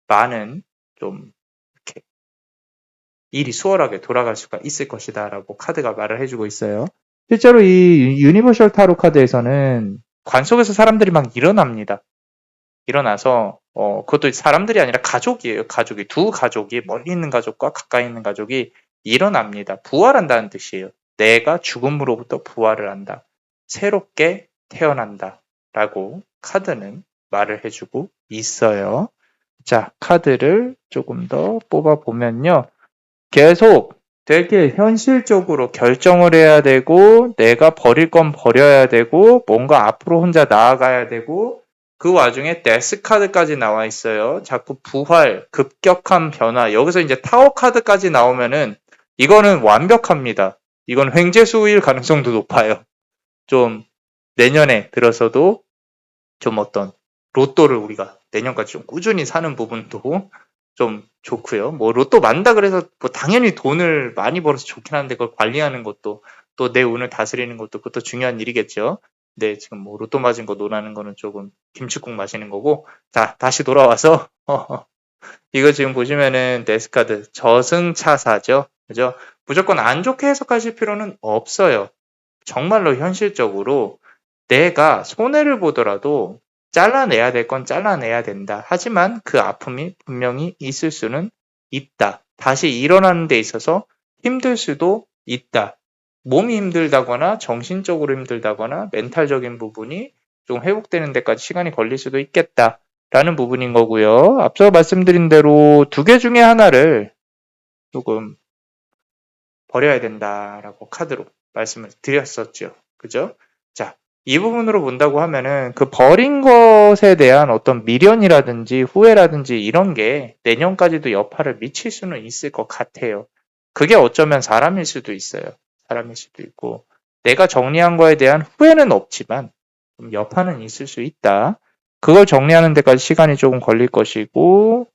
많은 좀 이렇게 일이 수월하게 돌아갈 수가 있을 것이다라고 카드가 말을 해주고 있어요. 실제로 이 유니버셜 타로 카드에서는 관 속에서 사람들이 막 일어납니다. 일어나서 그것도 사람들이 아니라 가족이에요. 가족이 두 가족이 멀리 있는 가족과 가까이 있는 가족이 일어납니다. 부활한다는 뜻이에요. 내가 죽음으로부터 부활을 한다. 새롭게 태어난다. 라고 카드는 말을 해주고 있어요. 자, 카드를 조금 더 뽑아보면요. 계속 되게 현실적으로 결정을 해야 되고, 내가 버릴 건 버려야 되고, 뭔가 앞으로 혼자 나아가야 되고, 그 와중에 데스 카드까지 나와 있어요. 자꾸 부활, 급격한 변화. 여기서 이제 타워 카드까지 나오면은 이거는 완벽합니다. 이건 횡재수일 가능성도 높아요. 좀 내년에 들어서도 좀 어떤 로또를 우리가 내년까지 좀 꾸준히 사는 부분도 좀 좋고요. 뭐 로또 만다 그래서 뭐 당연히 돈을 많이 벌어서 좋긴 한데 그걸 관리하는 것도 또 내 운을 다스리는 것도 그것도 중요한 일이겠죠. 근데 지금 뭐 로또 맞은 거 논하는 거는 조금 김칫국 마시는 거고. 자, 다시 돌아와서 이거 지금 보시면은 데스카드 저승차사죠. 그죠? 무조건 안 좋게 해석하실 필요는 없어요. 정말로 현실적으로 내가 손해를 보더라도 잘라내야 될 건 잘라내야 된다. 하지만 그 아픔이 분명히 있을 수는 있다. 다시 일어나는 데 있어서 힘들 수도 있다. 몸이 힘들다거나 정신적으로 힘들다거나 멘탈적인 부분이 좀 회복되는 데까지 시간이 걸릴 수도 있겠다. 라는 부분인 거고요. 앞서 말씀드린 대로 두 개 중에 하나를 조금 버려야 된다라고 카드로 말씀을 드렸었죠. 그죠? 자, 이 부분으로 본다고 하면은 그 버린 것에 대한 어떤 미련이라든지 후회라든지 이런 게 내년까지도 여파를 미칠 수는 있을 것 같아요. 그게 어쩌면 사람일 수도 있어요. 사람일 수도 있고 내가 정리한 거에 대한 후회는 없지만 좀 여파는 있을 수 있다. 그걸 정리하는 데까지 시간이 조금 걸릴 것이고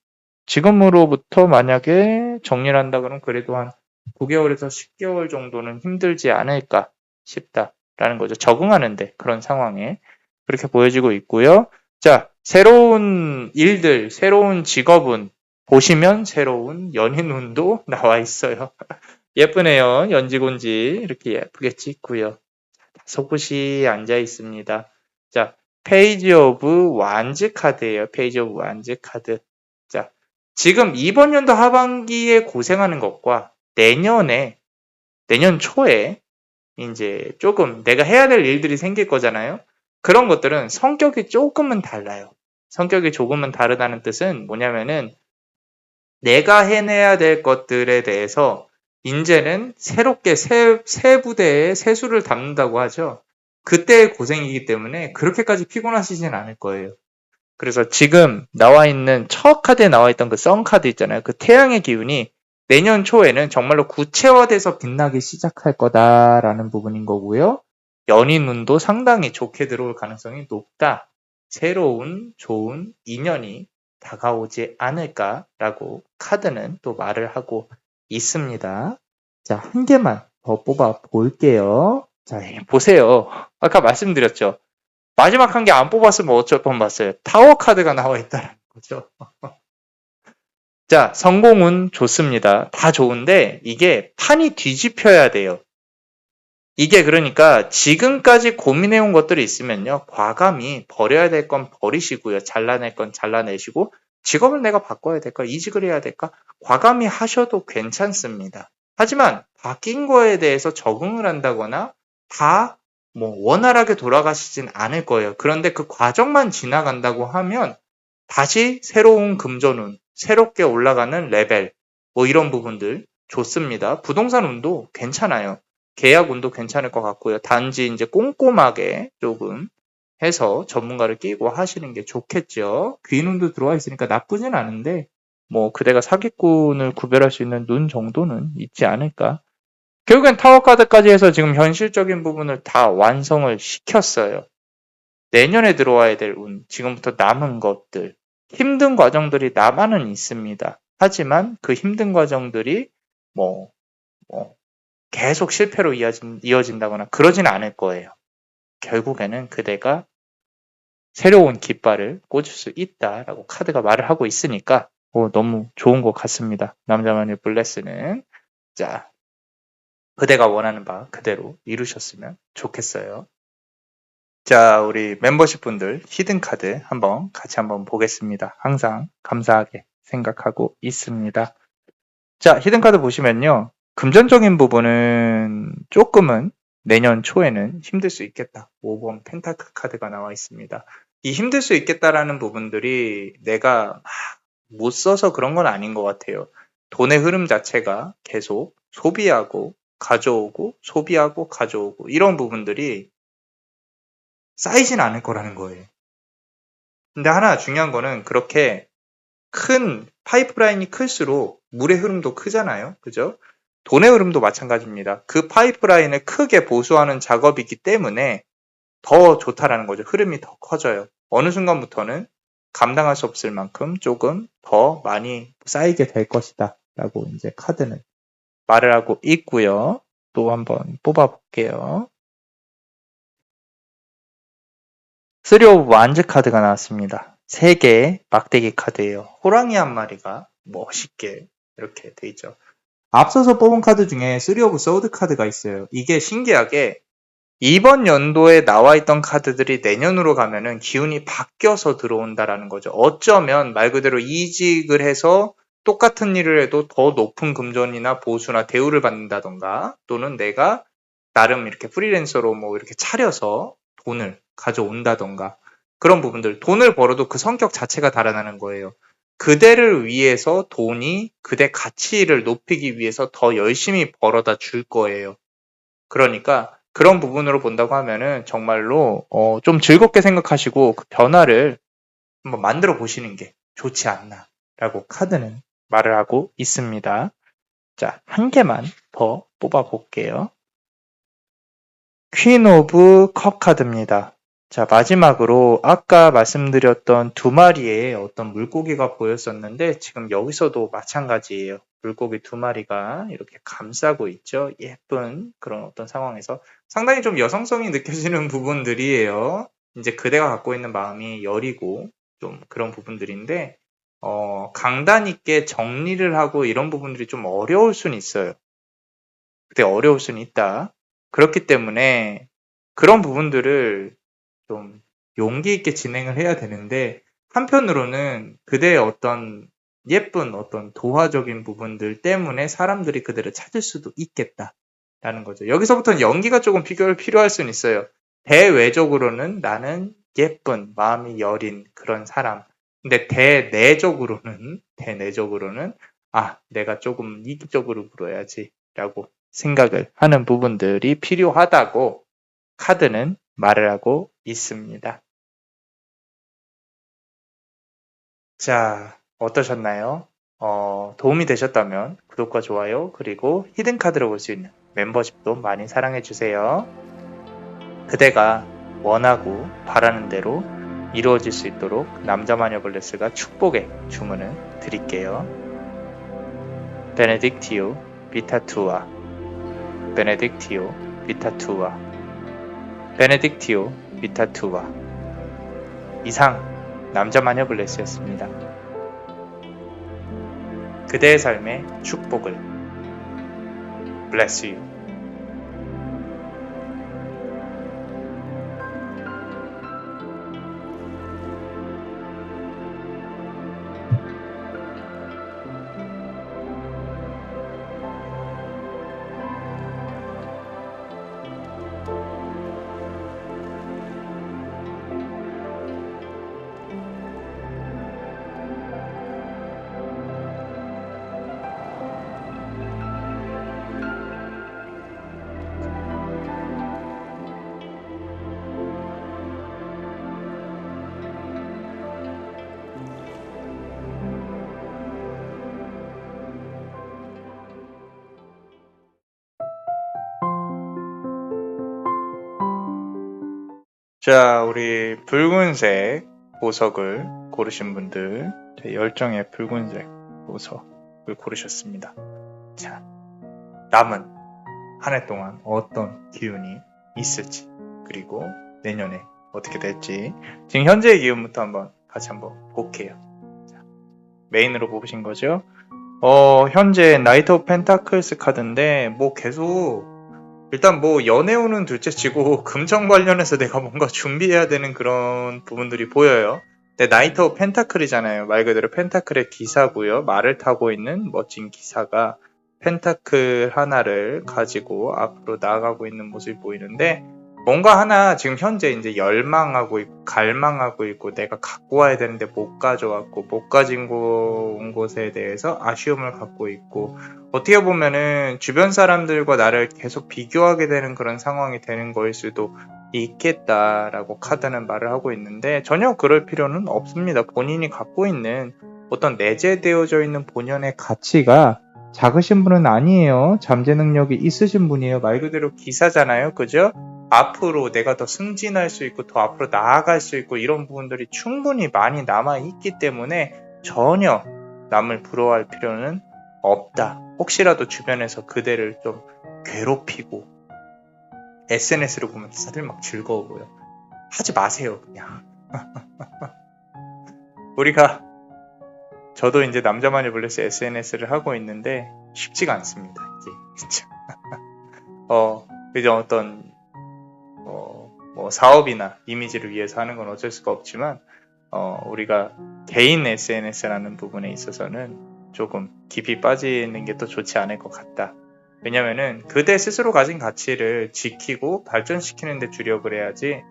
지금으로부터 만약에 정리를 한다 그러면 그래도 한 9개월에서 10개월 정도는 힘들지 않을까 싶다라는 거죠. 적응하는데 그런 상황에 그렇게 보여지고 있고요. 자, 새로운 일들, 새로운 직업은 보시면 새로운 연인운도 나와 있어요. 예쁘네요. 연지곤지 이렇게 예쁘게 찍고요. 다섯곳이 앉아 있습니다. 자, 페이지 오브 완즈 카드예요. 페이지 오브 완즈 카드. 자, 지금 이번 연도 하반기에 고생하는 것과 내년 초에 이제 조금 내가 해야 될 일들이 생길 거잖아요. 그런 것들은 성격이 조금은 달라요. 성격이 조금은 다르다는 뜻은 뭐냐면은 내가 해내야 될 것들에 대해서 이제는 새롭게 새 부대에 새 수를 담는다고 하죠. 그때의 고생이기 때문에 그렇게까지 피곤하시진 않을 거예요. 그래서 지금 나와 있는 첫 카드에 나와 있던 그 썬 카드 있잖아요. 그 태양의 기운이 내년 초에는 정말로 구체화돼서 빛나기 시작할 거다라는 부분인 거고요. 연인 운도 상당히 좋게 들어올 가능성이 높다. 새로운 좋은 인연이 다가오지 않을까라고 카드는 또 말을 하고 있습니다. 자, 한 개만 더 뽑아 볼게요. 자, 보세요. 아까 말씀드렸죠. 마지막 한 개 안 뽑았으면 어쩔 뻔봤어요. 타워 카드가 나와 있다는 거죠. 자, 성공은 좋습니다. 다 좋은데 이게 판이 뒤집혀야 돼요. 이게 그러니까 지금까지 고민해온 것들이 있으면요. 과감히 버려야 될 건 버리시고요. 잘라낼 건 잘라내시고 직업을 내가 바꿔야 될까? 이직을 해야 될까? 과감히 하셔도 괜찮습니다. 하지만 바뀐 거에 대해서 적응을 한다거나 다 원활하게 돌아가시진 않을 거예요. 그런데 그 과정만 지나간다고 하면 다시 새로운 금전운, 새롭게 올라가는 레벨, 이런 부분들 좋습니다. 부동산 운도 괜찮아요. 계약 운도 괜찮을 것 같고요. 단지 이제 꼼꼼하게 조금 해서 전문가를 끼고 하시는 게 좋겠죠. 귀인 운도 들어와 있으니까 나쁘진 않은데 그대가 사기꾼을 구별할 수 있는 눈 정도는 있지 않을까. 결국엔 타워 카드까지 해서 지금 현실적인 부분을 다 완성을 시켰어요. 내년에 들어와야 될 운, 지금부터 남은 것들, 힘든 과정들이 남아는 있습니다. 하지만 그 힘든 과정들이 계속 실패로 이어진다거나 그러진 않을 거예요. 결국에는 그대가 새로운 깃발을 꽂을 수 있다라고 카드가 말을 하고 있으니까 너무 좋은 것 같습니다. 남자만의 블레스는. 자, 그대가 원하는 바 그대로 이루셨으면 좋겠어요. 자, 우리 멤버십 분들 히든 카드 같이 한번 보겠습니다. 항상 감사하게 생각하고 있습니다. 자, 히든 카드 보시면요. 금전적인 부분은 조금은 내년 초에는 힘들 수 있겠다. 5번 펜타클 카드가 나와 있습니다. 이 힘들 수 있겠다라는 부분들이 내가 못 써서 그런 건 아닌 것 같아요. 돈의 흐름 자체가 계속 소비하고 가져오고 소비하고 가져오고 이런 부분들이 쌓이진 않을 거라는 거예요. 근데 하나 중요한 거는 그렇게 큰 파이프라인이 클수록 물의 흐름도 크잖아요. 그죠? 돈의 흐름도 마찬가지입니다. 그 파이프라인을 크게 보수하는 작업이기 때문에 더 좋다라는 거죠. 흐름이 더 커져요. 어느 순간부터는 감당할 수 없을 만큼 조금 더 많이 쌓이게 될 것이다. 라고 이제 카드는 말을 하고 있고요. 또 한번 뽑아볼게요. 쓰리 오브 완즈 카드가 나왔습니다. 3개의 막대기 카드예요. 호랑이 한 마리가 멋있게 이렇게 돼 있죠. 앞서서 뽑은 카드 중에 쓰리 오브 소드 카드가 있어요. 이게 신기하게 이번 연도에 나와 있던 카드들이 내년으로 가면은 기운이 바뀌어서 들어온다라는 거죠. 어쩌면 말 그대로 이직을 해서 똑같은 일을 해도 더 높은 금전이나 보수나 대우를 받는다던가 또는 내가 나름 이렇게 프리랜서로 뭐 이렇게 차려서 돈을 가져온다던가 그런 부분들. 돈을 벌어도 그 성격 자체가 달아나는 거예요. 그대를 위해서 돈이 그대 가치를 높이기 위해서 더 열심히 벌어다 줄 거예요. 그러니까 그런 부분으로 본다고 하면은 정말로 좀 즐겁게 생각하시고 그 변화를 한번 만들어 보시는 게 좋지 않나라고 카드는 말을 하고 있습니다. 자, 한 개만 더 뽑아 볼게요. 퀸 오브 컵 카드입니다. 자, 마지막으로 아까 말씀드렸던 2마리의 어떤 물고기가 보였었는데 지금 여기서도 마찬가지예요. 물고기 2마리가 이렇게 감싸고 있죠. 예쁜 그런 어떤 상황에서 상당히 좀 여성성이 느껴지는 부분들이에요. 이제 그대가 갖고 있는 마음이 여리고 좀 그런 부분들인데 강단 있게 정리를 하고 이런 부분들이 좀 어려울 수는 있어요. 그때 어려울 수는 있다. 그렇기 때문에 그런 부분들을 좀 용기 있게 진행을 해야 되는데 한편으로는 그대의 어떤 예쁜 어떤 도화적인 부분들 때문에 사람들이 그대를 찾을 수도 있겠다라는 거죠. 여기서부터는 연기가 조금 필요할 수는 있어요. 대외적으로는 나는 예쁜 마음이 여린 그런 사람. 근데 대내적으로는 내가 조금 이기적으로 굴어야지라고 생각을 하는 부분들이 필요하다고 카드는 말을 하고 있습니다. 자, 어떠셨나요? 도움이 되셨다면 구독과 좋아요 그리고 히든 카드로 볼 수 있는 멤버십도 많이 사랑해주세요. 그대가 원하고 바라는 대로 이루어질 수 있도록 남자마녀 블레스가 축복의 주문을 드릴게요. 베네딕티오 비타투아 베네딕티오 비타투아 베네딕티오 비타투아 이상 남자마녀 블레스였습니다. 그대의 삶의 축복을 Bless you. 자, 우리 붉은색 보석을 고르신 분들, 10장의 붉은색 보석을 고르셨습니다. 자, 남은 한 해 동안 어떤 기운이 있을지, 그리고 내년에 어떻게 될지, 지금 현재의 기운부터 같이 한번 볼게요. 자, 메인으로 뽑으신 거죠? 현재 나이트 오브 펜타클스 카드인데, 계속 일단 연애운은 둘째치고 금전 관련해서 내가 뭔가 준비해야 되는 그런 부분들이 보여요. 근데 나이트 오브 펜타클이잖아요. 말 그대로 펜타클의 기사고요. 말을 타고 있는 멋진 기사가 펜타클 하나를 가지고 앞으로 나아가고 있는 모습이 보이는데, 뭔가 하나 지금 현재 이제 열망하고 있고 갈망하고 있고 내가 갖고 와야 되는데 못 가져왔고 못 가진 곳에 대해서 아쉬움을 갖고 있고, 어떻게 보면은 주변 사람들과 나를 계속 비교하게 되는 그런 상황이 되는 거일 수도 있겠다라고 카드는 말을 하고 있는데, 전혀 그럴 필요는 없습니다. 본인이 갖고 있는 어떤 내재되어져 있는 본연의 가치가 작으신 분은 아니에요. 잠재 능력이 있으신 분이에요. 말 그대로 기사잖아요. 그죠? 앞으로 내가 더 승진할 수 있고 더 앞으로 나아갈 수 있고 이런 부분들이 충분히 많이 남아있기 때문에 전혀 남을 부러워할 필요는 없다. 혹시라도 주변에서 그대를 좀 괴롭히고 SNS로 보면 다들 막 즐거워 보여. 하지 마세요, 그냥. 저도 이제 남자만의 블레스 SNS를 하고 있는데 쉽지가 않습니다. 이게 진짜. 이제 어떤 뭐 사업이나 이미지를 위해서 하는 건 어쩔 수가 없지만, 우리가 개인 SNS라는 부분에 있어서는 조금 깊이 빠지는 게 더 좋지 않을 것 같다. 왜냐면은 그대 스스로 가진 가치를 지키고 발전시키는 데 주력을 해야지,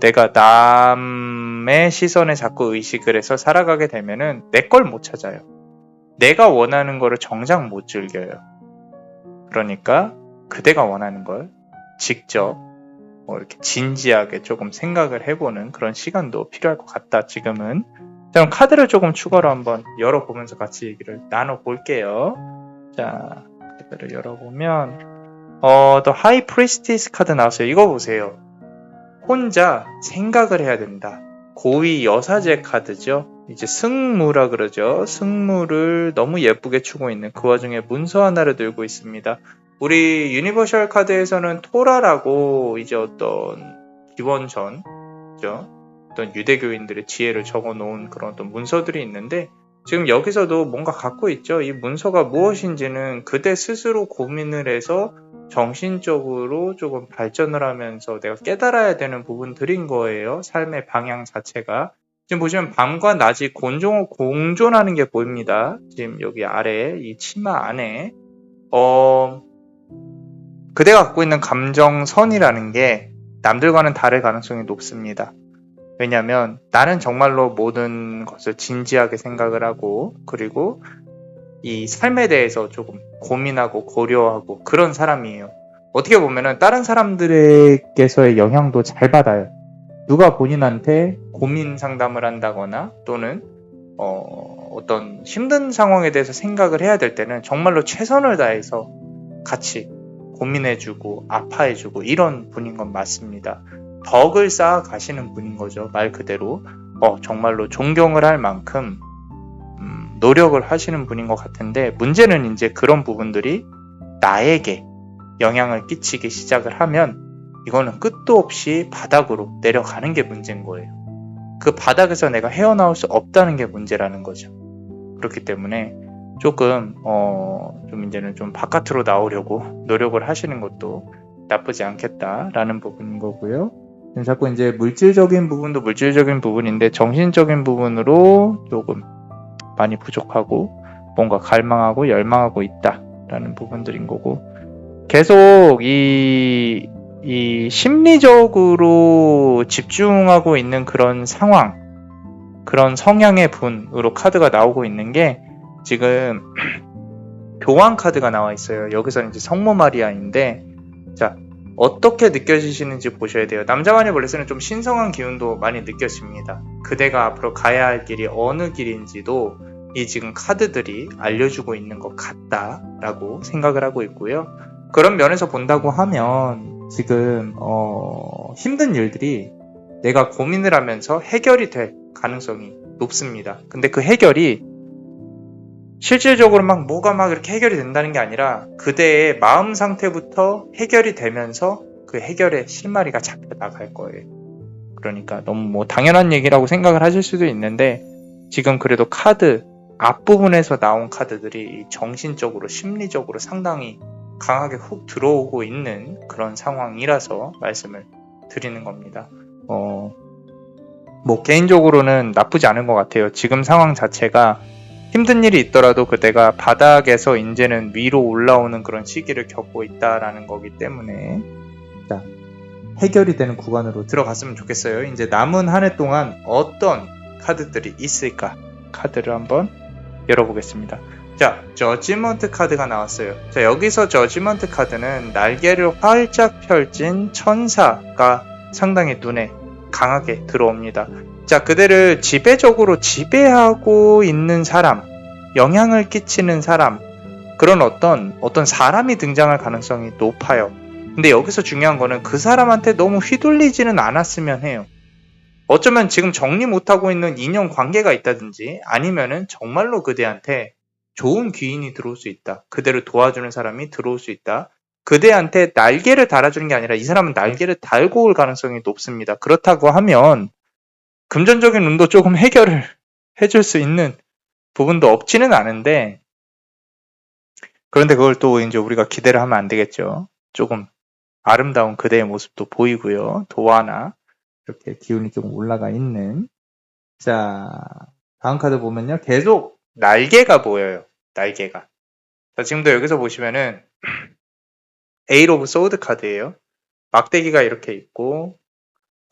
내가 남의 시선에 자꾸 의식을 해서 살아가게 되면은 내 걸 못 찾아요. 내가 원하는 거를 정작 못 즐겨요. 그러니까 그대가 원하는 걸 직접 이렇게 진지하게 조금 생각을 해보는 그런 시간도 필요할 것 같다. 지금은. 그럼 카드를 조금 추가로 한번 열어보면서 같이 얘기를 나눠볼게요. 자, 카드를 열어보면 The High Priestess 카드 나왔어요. 이거 보세요. 혼자 생각을 해야 된다. 고위 여사제 카드죠. 이제 승무라 그러죠. 승무를 너무 예쁘게 추고 있는 그 와중에 문서 하나를 들고 있습니다. 우리 유니버셜 카드에서는 토라라고 이제 어떤 기원전, 그죠? 어떤 유대교인들의 지혜를 적어 놓은 그런 어떤 문서들이 있는데, 지금 여기서도 뭔가 갖고 있죠. 이 문서가 무엇인지는 그대 스스로 고민을 해서 정신적으로 조금 발전을 하면서 내가 깨달아야 되는 부분들인 거예요. 삶의 방향 자체가. 지금 보시면 밤과 낮이 공존하는 게 보입니다. 지금 여기 아래 이 치마 안에 그대가 갖고 있는 감정선이라는 게 남들과는 다를 가능성이 높습니다. 왜냐하면 나는 정말로 모든 것을 진지하게 생각을 하고, 그리고 이 삶에 대해서 조금 고민하고 고려하고 그런 사람이에요. 어떻게 보면은 다른 사람들에게서의 영향도 잘 받아요. 누가 본인한테 고민 상담을 한다거나 또는 어떤 힘든 상황에 대해서 생각을 해야 될 때는 정말로 최선을 다해서 같이 고민해주고 아파해주고 이런 분인 건 맞습니다. 덕을 쌓아 가시는 분인 거죠. 말 그대로 정말로 존경을 할 만큼 노력을 하시는 분인 것 같은데, 문제는 이제 그런 부분들이 나에게 영향을 끼치기 시작을 하면 이거는 끝도 없이 바닥으로 내려가는 게 문제인 거예요. 그 바닥에서 내가 헤어나올 수 없다는 게 문제라는 거죠. 그렇기 때문에 조금 좀 이제는 좀 바깥으로 나오려고 노력을 하시는 것도 나쁘지 않겠다라는 부분인 거고요. 자꾸 이제 물질적인 부분도 물질적인 부분인데 정신적인 부분으로 조금 많이 부족하고 뭔가 갈망하고 열망하고 있다라는 부분들인 거고, 계속 이 심리적으로 집중하고 있는 그런 상황, 그런 성향의 분으로 카드가 나오고 있는 게 지금 교황 카드가 나와 있어요. 여기서는 이제 성모 마리아인데, 자, 어떻게 느껴지시는지 보셔야 돼요. 남자만의 블레스는 좀 신성한 기운도 많이 느껴집니다. 그대가 앞으로 가야 할 길이 어느 길인지도 이 지금 카드들이 알려주고 있는 것 같다라고 생각을 하고 있고요. 그런 면에서 본다고 하면 지금 힘든 일들이 내가 고민을 하면서 해결이 될 가능성이 높습니다. 근데 그 해결이 실질적으로 뭐가 이렇게 해결이 된다는 게 아니라 그대의 마음 상태부터 해결이 되면서 그 해결의 실마리가 잡혀 나갈 거예요. 그러니까 너무 당연한 얘기라고 생각을 하실 수도 있는데, 지금 그래도 카드 앞부분에서 나온 카드들이 정신적으로 심리적으로 상당히 강하게 훅 들어오고 있는 그런 상황이라서 말씀을 드리는 겁니다. 개인적으로는 나쁘지 않은 것 같아요. 지금 상황 자체가 힘든 일이 있더라도 그대가 바닥에서 이제는 위로 올라오는 그런 시기를 겪고 있다라는 거기 때문에 자, 해결이 되는 구간으로 들어갔으면 좋겠어요. 이제 남은 한 해 동안 어떤 카드들이 있을까? 카드를 한번 열어보겠습니다. 자, 저지먼트 카드가 나왔어요. 자, 여기서 저지먼트 카드는 날개를 활짝 펼친 천사가 상당히 눈에 강하게 들어옵니다. 자, 그대를 지배적으로 지배하고 있는 사람, 영향을 끼치는 사람, 그런 어떤 사람이 등장할 가능성이 높아요. 근데 여기서 중요한 거는 그 사람한테 너무 휘둘리지는 않았으면 해요. 어쩌면 지금 정리 못하고 있는 인연 관계가 있다든지 아니면은 정말로 그대한테 좋은 귀인이 들어올 수 있다. 그대를 도와주는 사람이 들어올 수 있다. 그대한테 날개를 달아주는 게 아니라 이 사람은 날개를 달고 올 가능성이 높습니다. 그렇다고 하면 금전적인 운도 조금 해결을 해줄 수 있는 부분도 없지는 않은데, 그런데 그걸 또 이제 우리가 기대를 하면 안 되겠죠. 조금 아름다운 그대의 모습도 보이고요. 도화나 이렇게 기운이 좀 올라가 있는. 자, 다음 카드 보면요. 계속 날개가 보여요. 날개가. 자, 지금도 여기서 보시면은 에이트 오브 소드 카드예요. 막대기가 이렇게 있고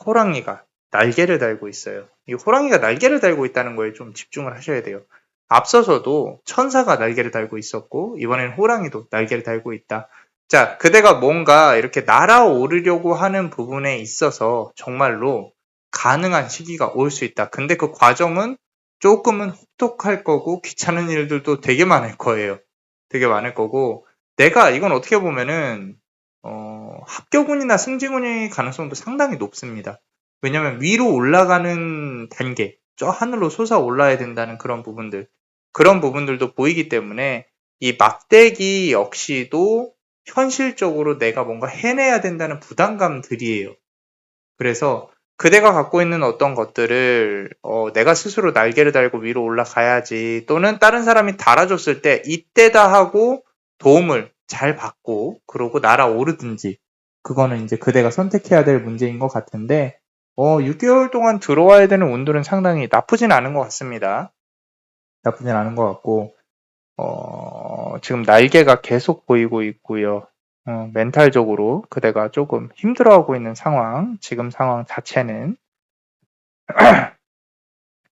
호랑이가 날개를 달고 있어요. 이 호랑이가 날개를 달고 있다는 거에 좀 집중을 하셔야 돼요. 앞서서도 천사가 날개를 달고 있었고 이번에는 호랑이도 날개를 달고 있다. 자, 그대가 뭔가 이렇게 날아오르려고 하는 부분에 있어서 정말로 가능한 시기가 올 수 있다. 근데 그 과정은 조금은 혹독할 거고 귀찮은 일들도 되게 많을 거예요. 되게 많을 거고 내가 이건 어떻게 보면은 합격운이나 승진운의 가능성도 상당히 높습니다. 왜냐면 위로 올라가는 단계, 저 하늘로 솟아 올라야 된다는 그런 부분들도 보이기 때문에 이 막대기 역시도 현실적으로 내가 뭔가 해내야 된다는 부담감들이에요. 그래서 그대가 갖고 있는 어떤 것들을 내가 스스로 날개를 달고 위로 올라가야지, 또는 다른 사람이 달아줬을 때 이때다 하고 도움을 잘 받고 그러고 날아오르든지, 그거는 이제 그대가 선택해야 될 문제인 것 같은데 6개월 동안 들어와야 되는 운들은 상당히 나쁘진 않은 것 같습니다. 나쁘진 않은 것 같고 지금 날개가 계속 보이고 있고요. 멘탈적으로 그대가 조금 힘들어하고 있는 상황, 지금 상황 자체는.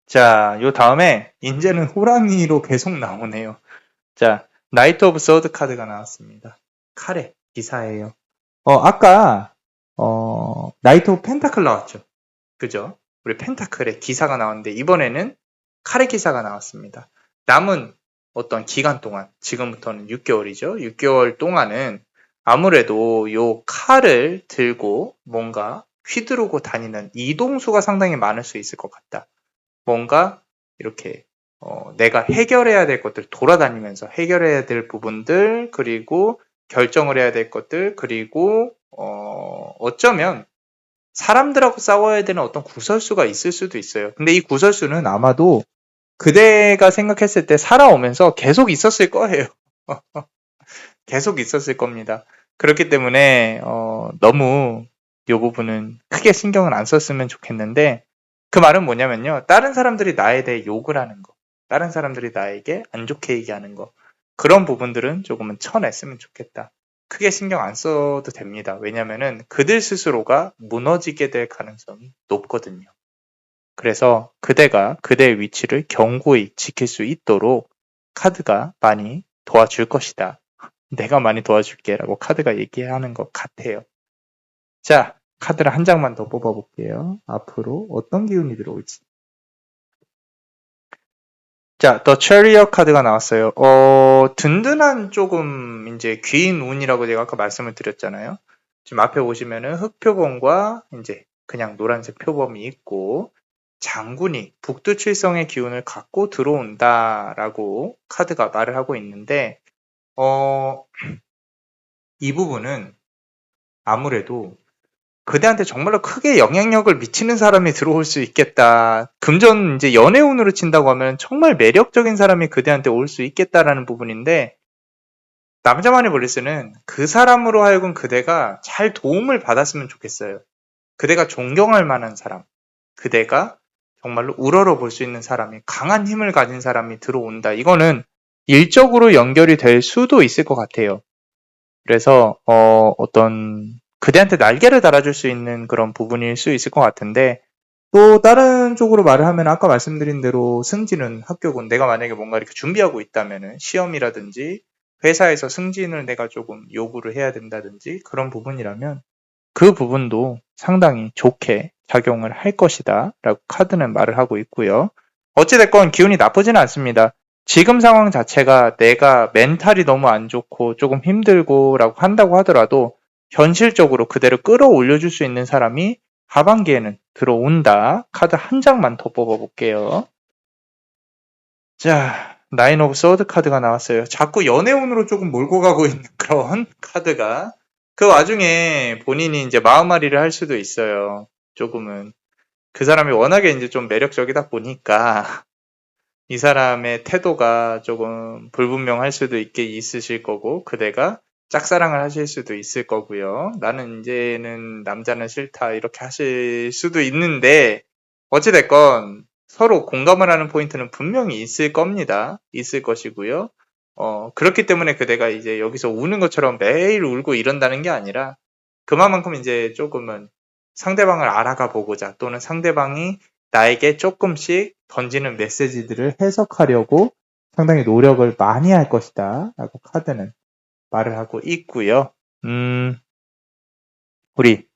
자, 요 다음에 이제는 호랑이로 계속 나오네요. 자, 나이트 오브 서드 카드가 나왔습니다. 칼의 기사예요. 아까 나이트 오브 펜타클 나왔죠. 그죠? 우리 펜타클의 기사가 나왔는데 이번에는 칼의 기사가 나왔습니다. 남은 어떤 기간 동안, 지금부터는 6개월이죠. 6개월 동안은 아무래도 요 칼을 들고 뭔가 휘두르고 다니는 이동수가 상당히 많을 수 있을 것 같다. 뭔가 이렇게 내가 해결해야 될 것들, 돌아다니면서 해결해야 될 부분들, 그리고 결정을 해야 될 것들, 그리고 어쩌면 사람들하고 싸워야 되는 어떤 구설수가 있을 수도 있어요. 근데 이 구설수는 아마도 그대가 생각했을 때 살아오면서 계속 있었을 거예요. 계속 있었을 겁니다. 그렇기 때문에 너무 이 부분은 크게 신경을 안 썼으면 좋겠는데, 그 말은 뭐냐면요. 다른 사람들이 나에 대해 욕을 하는 거, 다른 사람들이 나에게 안 좋게 얘기하는 거, 그런 부분들은 조금은 쳐냈으면 좋겠다. 크게 신경 안 써도 됩니다. 왜냐면은 그들 스스로가 무너지게 될 가능성이 높거든요. 그래서 그대가 그대의 위치를 견고히 지킬 수 있도록 카드가 많이 도와줄 것이다. 내가 많이 도와줄게 라고 카드가 얘기하는 것 같아요. 자, 카드를 한 장만 더 뽑아볼게요. 앞으로 어떤 기운이 들어올지. 자, The Chariot 카드가 나왔어요. 든든한 조금 이제 귀인 운이라고 제가 아까 말씀을 드렸잖아요. 지금 앞에 보시면은 흑표범과 이제 그냥 노란색 표범이 있고 장군이 북두칠성의 기운을 갖고 들어온다라고 카드가 말을 하고 있는데 이 부분은 아무래도 그대한테 정말로 크게 영향력을 미치는 사람이 들어올 수 있겠다. 금전 이제 연애운으로 친다고 하면 정말 매력적인 사람이 그대한테 올 수 있겠다라는 부분인데, 남자만의 블리스는 그 사람으로 하여금 그대가 잘 도움을 받았으면 좋겠어요. 그대가 존경할 만한 사람, 그대가 정말로 우러러 볼 수 있는 사람이, 강한 힘을 가진 사람이 들어온다. 이거는 일적으로 연결이 될 수도 있을 것 같아요. 그래서 어떤 그대한테 날개를 달아줄 수 있는 그런 부분일 수 있을 것 같은데, 또 다른 쪽으로 말을 하면 아까 말씀드린 대로 승진은 학교군, 내가 만약에 뭔가 이렇게 준비하고 있다면은 시험이라든지 회사에서 승진을 내가 조금 요구를 해야 된다든지 그런 부분이라면 그 부분도 상당히 좋게 작용을 할 것이다 라고 카드는 말을 하고 있고요. 어찌됐건 기운이 나쁘지는 않습니다. 지금 상황 자체가 내가 멘탈이 너무 안 좋고 조금 힘들고 라고 한다고 하더라도 현실적으로 그대로 끌어올려 줄 수 있는 사람이 하반기에는 들어온다. 카드 한 장만 더 뽑아볼게요. 자, 나인 오브 서드 카드가 나왔어요. 자꾸 연애운으로 조금 몰고 가고 있는 그런 카드가, 그 와중에 본인이 이제 마음앓이를 할 수도 있어요. 조금은. 그 사람이 워낙에 이제 좀 매력적이다 보니까 이 사람의 태도가 조금 불분명할 수도 있으실 거고, 그대가 짝사랑을 하실 수도 있을 거고요. 나는 이제는 남자는 싫다 이렇게 하실 수도 있는데, 어찌됐건 서로 공감을 하는 포인트는 분명히 있을 겁니다. 있을 것이고요. 그렇기 때문에 그대가 이제 여기서 우는 것처럼 매일 울고 이런다는 게 아니라, 그만큼 이제 조금은 상대방을 알아가 보고자, 또는 상대방이 나에게 조금씩 던지는 메시지들을 해석하려고 상당히 노력을 많이 할 것이다 라고 카드는 말을 하고 있고요. 우리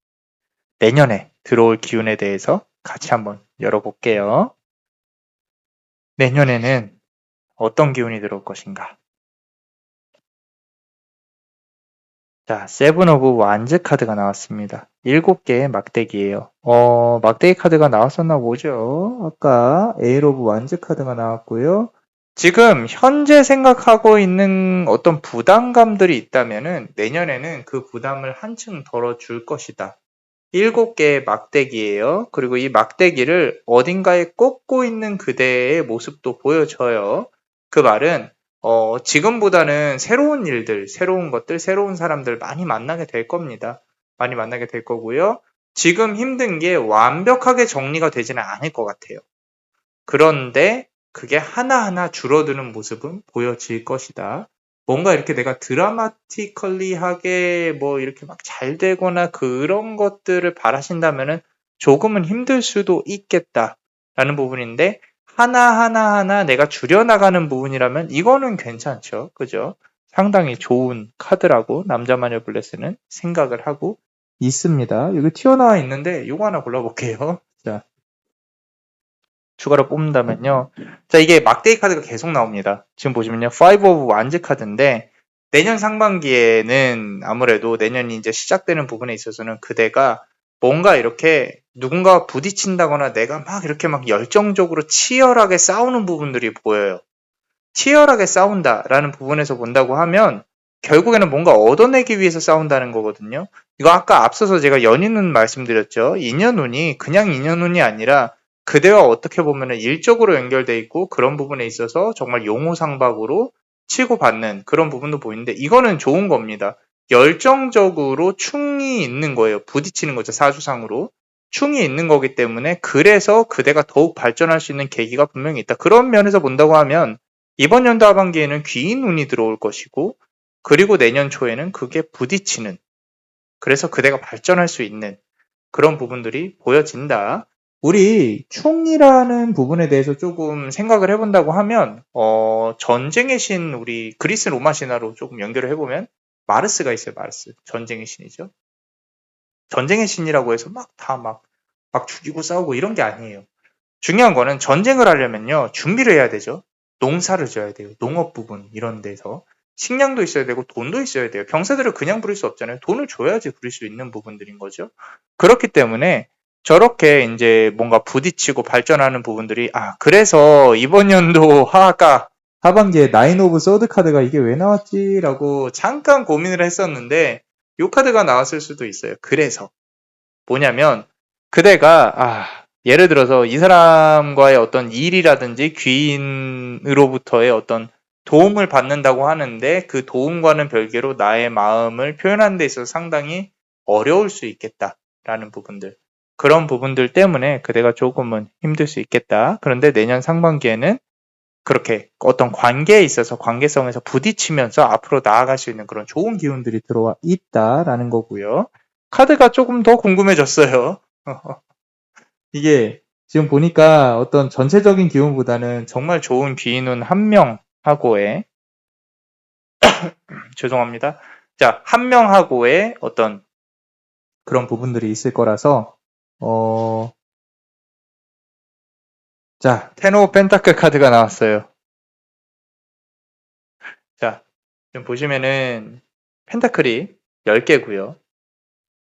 내년에 들어올 기운에 대해서 같이 한번 열어볼게요. 내년에는 어떤 기운이 들어올 것인가? 자, 세븐 오브 완즈 카드가 나왔습니다. 7개의 막대기예요. 막대기 카드가 나왔었나 보죠. 아까 에일 오브 완즈 카드가 나왔고요. 지금 현재 생각하고 있는 어떤 부담감들이 있다면은 내년에는 그 부담을 한층 덜어줄 것이다. 7개의 막대기예요. 그리고 이 막대기를 어딘가에 꽂고 있는 그대의 모습도 보여져요. 그 말은 지금보다는 새로운 일들, 새로운 것들, 새로운 사람들 많이 만나게 될 겁니다. 많이 만나게 될 거고요. 지금 힘든 게 완벽하게 정리가 되지는 않을 것 같아요. 그런데 그게 하나하나 줄어드는 모습은 보여질 것이다. 뭔가 이렇게 내가 드라마티컬리하게 뭐 이렇게 막 잘 되거나 그런 것들을 바라신다면은 조금은 힘들 수도 있겠다라는 부분인데, 하나하나 내가 줄여나가는 부분이라면 이거는 괜찮죠. 그죠? 상당히 좋은 카드라고 남자마녀 블레스는 생각을 하고 있습니다. 여기 튀어나와 있는데 이거 하나 골라볼게요. 자, 추가로 뽑는다면요. 자, 이게 막대기 카드가 계속 나옵니다. 지금 보시면요. 5 오브 완즈 카드인데, 내년 상반기에는 아무래도 내년이 이제 시작되는 부분에 있어서는 그대가 뭔가 이렇게 누군가와 부딪힌다거나 내가 막 이렇게 막 열정적으로 치열하게 싸우는 부분들이 보여요. 치열하게 싸운다라는 부분에서 본다고 하면 결국에는 뭔가 얻어내기 위해서 싸운다는 거거든요. 이거 아까 앞서서 제가 연인운 말씀드렸죠. 인연운이 그냥 인연운이 아니라 그대와 어떻게 보면 일적으로 연결돼 있고, 그런 부분에 있어서 정말 용호상박으로 치고받는 그런 부분도 보이는데, 이거는 좋은 겁니다. 열정적으로 충이 있는 거예요. 부딪히는 거죠. 사주상으로. 충이 있는 거기 때문에, 그래서 그대가 더욱 발전할 수 있는 계기가 분명히 있다. 그런 면에서 본다고 하면 이번 연도 하반기에는 귀인운이 들어올 것이고, 그리고 내년 초에는 그게 부딪히는, 그래서 그대가 발전할 수 있는 그런 부분들이 보여진다. 우리 충이라는 부분에 대해서 조금 생각을 해본다고 하면, 전쟁의 신, 우리 그리스 로마 신화로 조금 연결을 해보면 마르스가 있어요. 마르스. 전쟁의 신이죠. 전쟁의 신이라고 해서 막 죽이고 싸우고 이런 게 아니에요. 중요한 거는 전쟁을 하려면요, 준비를 해야 되죠. 농사를 져야 돼요. 농업 부분 이런 데서 식량도 있어야 되고 돈도 있어야 돼요. 병사들을 그냥 부릴 수 없잖아요. 돈을 줘야지 부릴 수 있는 부분들인 거죠. 그렇기 때문에 저렇게 이제 뭔가 부딪히고 발전하는 부분들이, 그래서 이번 연도 아까 하반기에 나인 오브 소드 카드가 이게 왜 나왔지라고 잠깐 고민을 했었는데, 이 카드가 나왔을 수도 있어요. 그래서 뭐냐면, 그대가 예를 들어서 이 사람과의 어떤 일이라든지 귀인으로부터의 어떤 도움을 받는다고 하는데, 그 도움과는 별개로 나의 마음을 표현하는 데 있어서 상당히 어려울 수 있겠다라는 부분들. 그런 부분들 때문에 그대가 조금은 힘들 수 있겠다. 그런데 내년 상반기에는 그렇게 어떤 관계에 있어서 관계성에서 부딪히면서 앞으로 나아갈 수 있는 그런 좋은 기운들이 들어와 있다라는 거고요. 카드가 조금 더 궁금해졌어요. 이게 지금 보니까 어떤 전체적인 기운보다는 정말 좋은 귀인운 한 명하고의 죄송합니다. 자, 한 명하고의 어떤 그런 부분들이 있을 거라서 자, 텐 오브 펜타클 카드가 나왔어요. 자, 지금 보시면은 펜타클이 10개고요.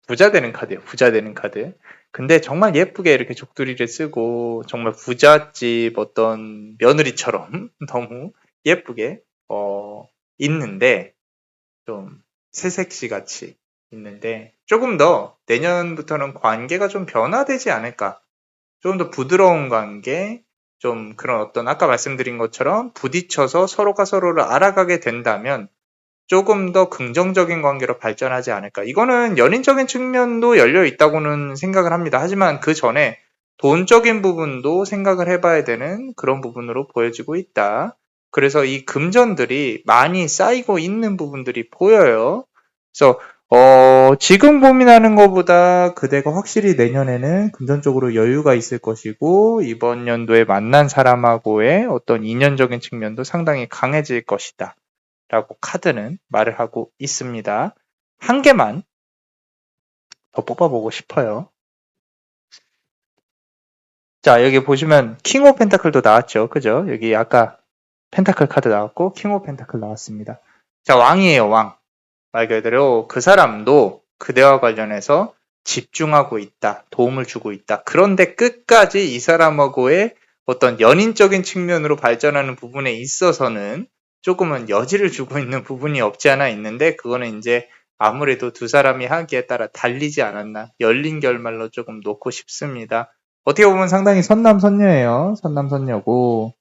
부자 되는 카드예요. 부자 되는 카드. 근데 정말 예쁘게 이렇게 족두리를 쓰고 정말 부잣집 어떤 며느리처럼 너무 예쁘게 있는데 좀 새색시 같이 있는데 조금 더 내년부터는 관계가 좀 변화되지 않을까. 조금 더 부드러운 관계, 좀 그런 어떤 아까 말씀드린 것처럼 부딪혀서 서로가 서로를 알아가게 된다면 조금 더 긍정적인 관계로 발전하지 않을까. 이거는 연인적인 측면도 열려 있다고는 생각을 합니다. 하지만 그 전에 돈적인 부분도 생각을 해봐야 되는 그런 부분으로 보여지고 있다. 그래서 이 금전들이 많이 쌓이고 있는 부분들이 보여요. 그래서 지금 고민하는 것보다 그대가 확실히 내년에는 금전적으로 여유가 있을 것이고 이번 연도에 만난 사람하고의 어떤 인연적인 측면도 상당히 강해질 것이다. 라고 카드는 말을 하고 있습니다. 한 개만 더 뽑아보고 싶어요. 자, 여기 보시면 킹 오브 펜타클도 나왔죠. 그죠? 여기 아까 펜타클 카드 나왔고 킹 오브 펜타클 나왔습니다. 자, 왕이에요, 왕. 말 그대로 그 사람도 그대와 관련해서 집중하고 있다. 도움을 주고 있다. 그런데 끝까지 이 사람하고의 어떤 연인적인 측면으로 발전하는 부분에 있어서는 조금은 여지를 주고 있는 부분이 없지 않아 있는데 그거는 이제 아무래도 두 사람이 하기에 따라 달리지 않았나. 열린 결말로 조금 놓고 싶습니다. 어떻게 보면 상당히 선남선녀예요. 선남선녀고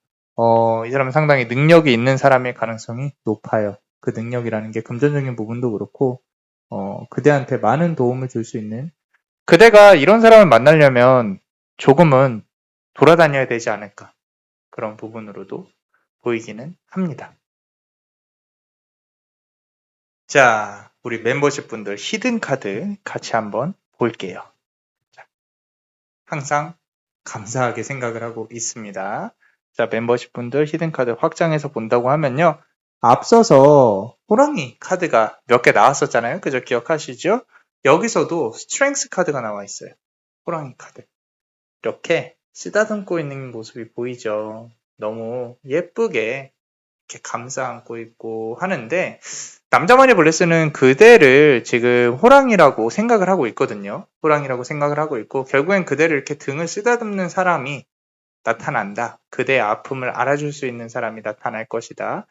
이 사람은 상당히 능력이 있는 사람일 가능성이 높아요. 그 능력이라는 게 금전적인 부분도 그렇고 그대한테 많은 도움을 줄 수 있는 그대가 이런 사람을 만나려면 조금은 돌아다녀야 되지 않을까 그런 부분으로도 보이기는 합니다. 자, 우리 멤버십 분들 히든 카드 같이 한번 볼게요. 자, 항상 감사하게 생각을 하고 있습니다. 자, 멤버십 분들 히든 카드 확장해서 본다고 하면요. 앞서서 호랑이 카드가 몇 개 나왔었잖아요. 그죠? 기억하시죠? 여기서도 스트렝스 카드가 나와 있어요. 호랑이 카드. 이렇게 쓰다듬고 있는 모습이 보이죠. 너무 예쁘게 이렇게 감싸 안고 있고 하는데 남자만이 블레스는 그대를 지금 호랑이라고 생각을 하고 있거든요. 호랑이라고 생각을 하고 있고 결국엔 그대를 이렇게 등을 쓰다듬는 사람이 나타난다. 그대의 아픔을 알아줄 수 있는 사람이 나타날 것이다.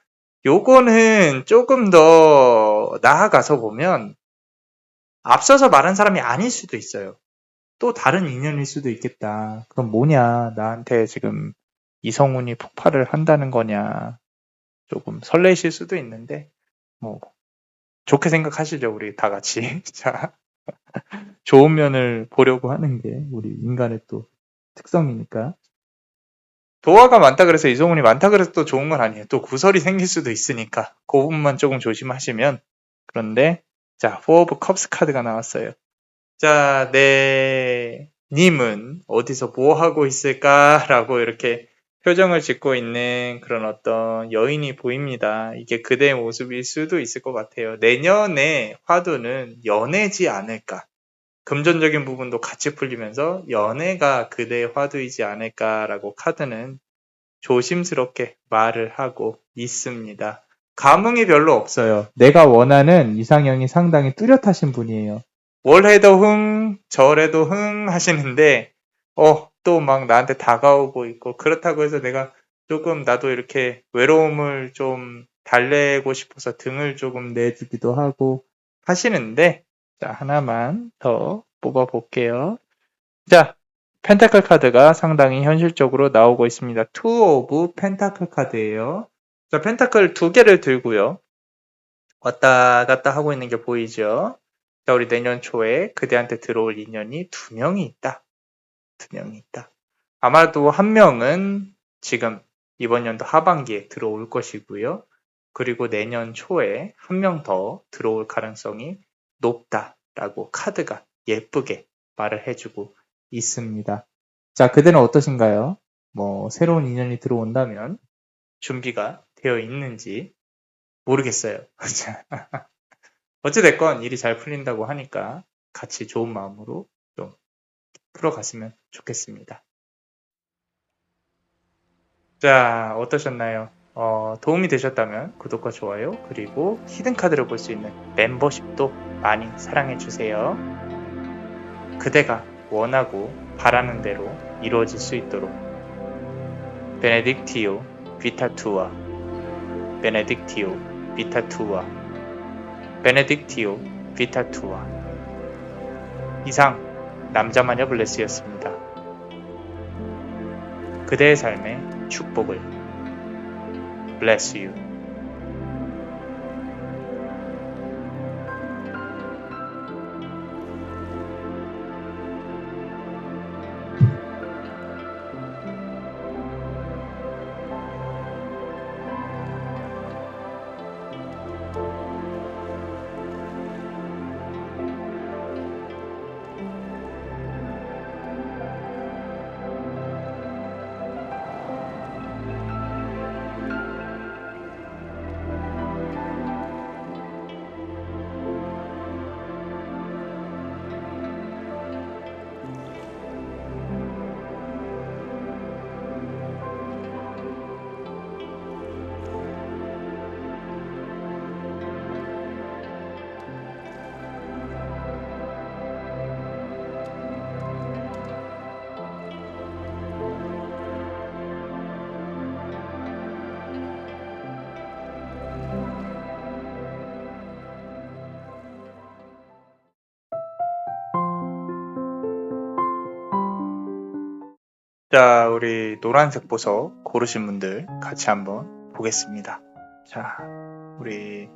요거는 조금 더 나아가서 보면 앞서서 말한 사람이 아닐 수도 있어요. 또 다른 인연일 수도 있겠다. 그럼 뭐냐? 나한테 지금 이성운이 폭발을 한다는 거냐? 조금 설레실 수도 있는데 뭐 좋게 생각하시죠, 우리 다 같이. 자, 좋은 면을 보려고 하는 게 우리 인간의 또 특성이니까. 도화가 많다 그래서 이성운이 많다 그래서 또 좋은 건 아니에요. 또 구설이 생길 수도 있으니까 그 부분만 조금 조심하시면. 그런데 자, 포 오브 컵스 카드가 나왔어요. 자, 네 님은 어디서 뭐 하고 있을까라고 이렇게 표정을 짓고 있는 그런 어떤 여인이 보입니다. 이게 그대의 모습일 수도 있을 것 같아요. 내년에 화두는 연애지 않을까. 금전적인 부분도 같이 풀리면서 연애가 그대의 화두이지 않을까라고 카드는 조심스럽게 말을 하고 있습니다. 감흥이 별로 없어요. 내가 원하는 이상형이 상당히 뚜렷하신 분이에요. 뭘 해도 절 해도 하시는데 또 막 나한테 다가오고 있고 그렇다고 해서 내가 조금 나도 이렇게 외로움을 좀 달래고 싶어서 등을 조금 내주기도 하고 하시는데 자, 하나만 더 뽑아볼게요. 자, 펜타클 카드가 상당히 현실적으로 나오고 있습니다. 투 오브 펜타클 카드예요. 자, 펜타클 두 개를 들고요. 왔다 갔다 하고 있는 게 보이죠? 자, 우리 내년 초에 그대한테 들어올 인연이 2명이 있다. 2명이 있다. 아마도 1명은 지금 이번 연도 하반기에 들어올 것이고요. 그리고 내년 초에 1명 더 들어올 가능성이 높다라고 카드가 예쁘게 말을 해주고 있습니다. 자, 그대는 어떠신가요? 새로운 인연이 들어온다면 준비가 되어 있는지 모르겠어요. 어찌됐건 일이 잘 풀린다고 하니까 같이 좋은 마음으로 좀 풀어갔으면 좋겠습니다. 자, 어떠셨나요? 도움이 되셨다면 구독과 좋아요, 그리고 히든카드를 볼 수 있는 멤버십도 많이 사랑해주세요. 그대가 원하고 바라는 대로 이루어질 수 있도록 베네딕티오 비타투아 베네딕티오 비타투아 베네딕티오 비타투아 이상 남자마녀 블레스였습니다. 그대의 삶에 축복을 Bless you. 자, 우리 노란색 보석 고르신 분들 같이 한번 보겠습니다. 자, 우리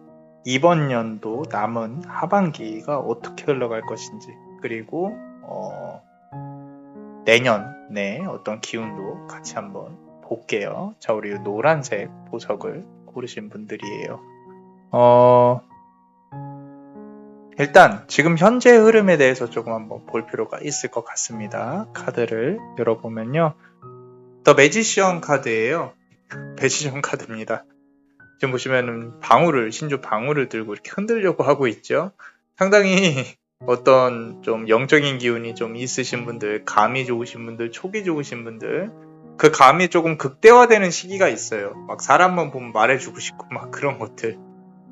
이번 연도 남은 하반기가 어떻게 흘러갈 것인지, 그리고 내년에 어떤 기운도 같이 한번 볼게요. 자, 우리 노란색 보석을 고르신 분들이에요. 일단 지금 현재 흐름에 대해서 조금 한번 볼 필요가 있을 것 같습니다. 카드를 열어보면요. 더 매지션 카드예요. 매지션 카드입니다. 지금 보시면은 신조 방울을 들고 이렇게 흔들려고 하고 있죠. 상당히 어떤 좀 영적인 기운이 좀 있으신 분들, 감이 좋으신 분들, 촉이 좋으신 분들, 그 감이 조금 극대화되는 시기가 있어요. 막 사람만 보면 말해주고 싶고 막 그런 것들.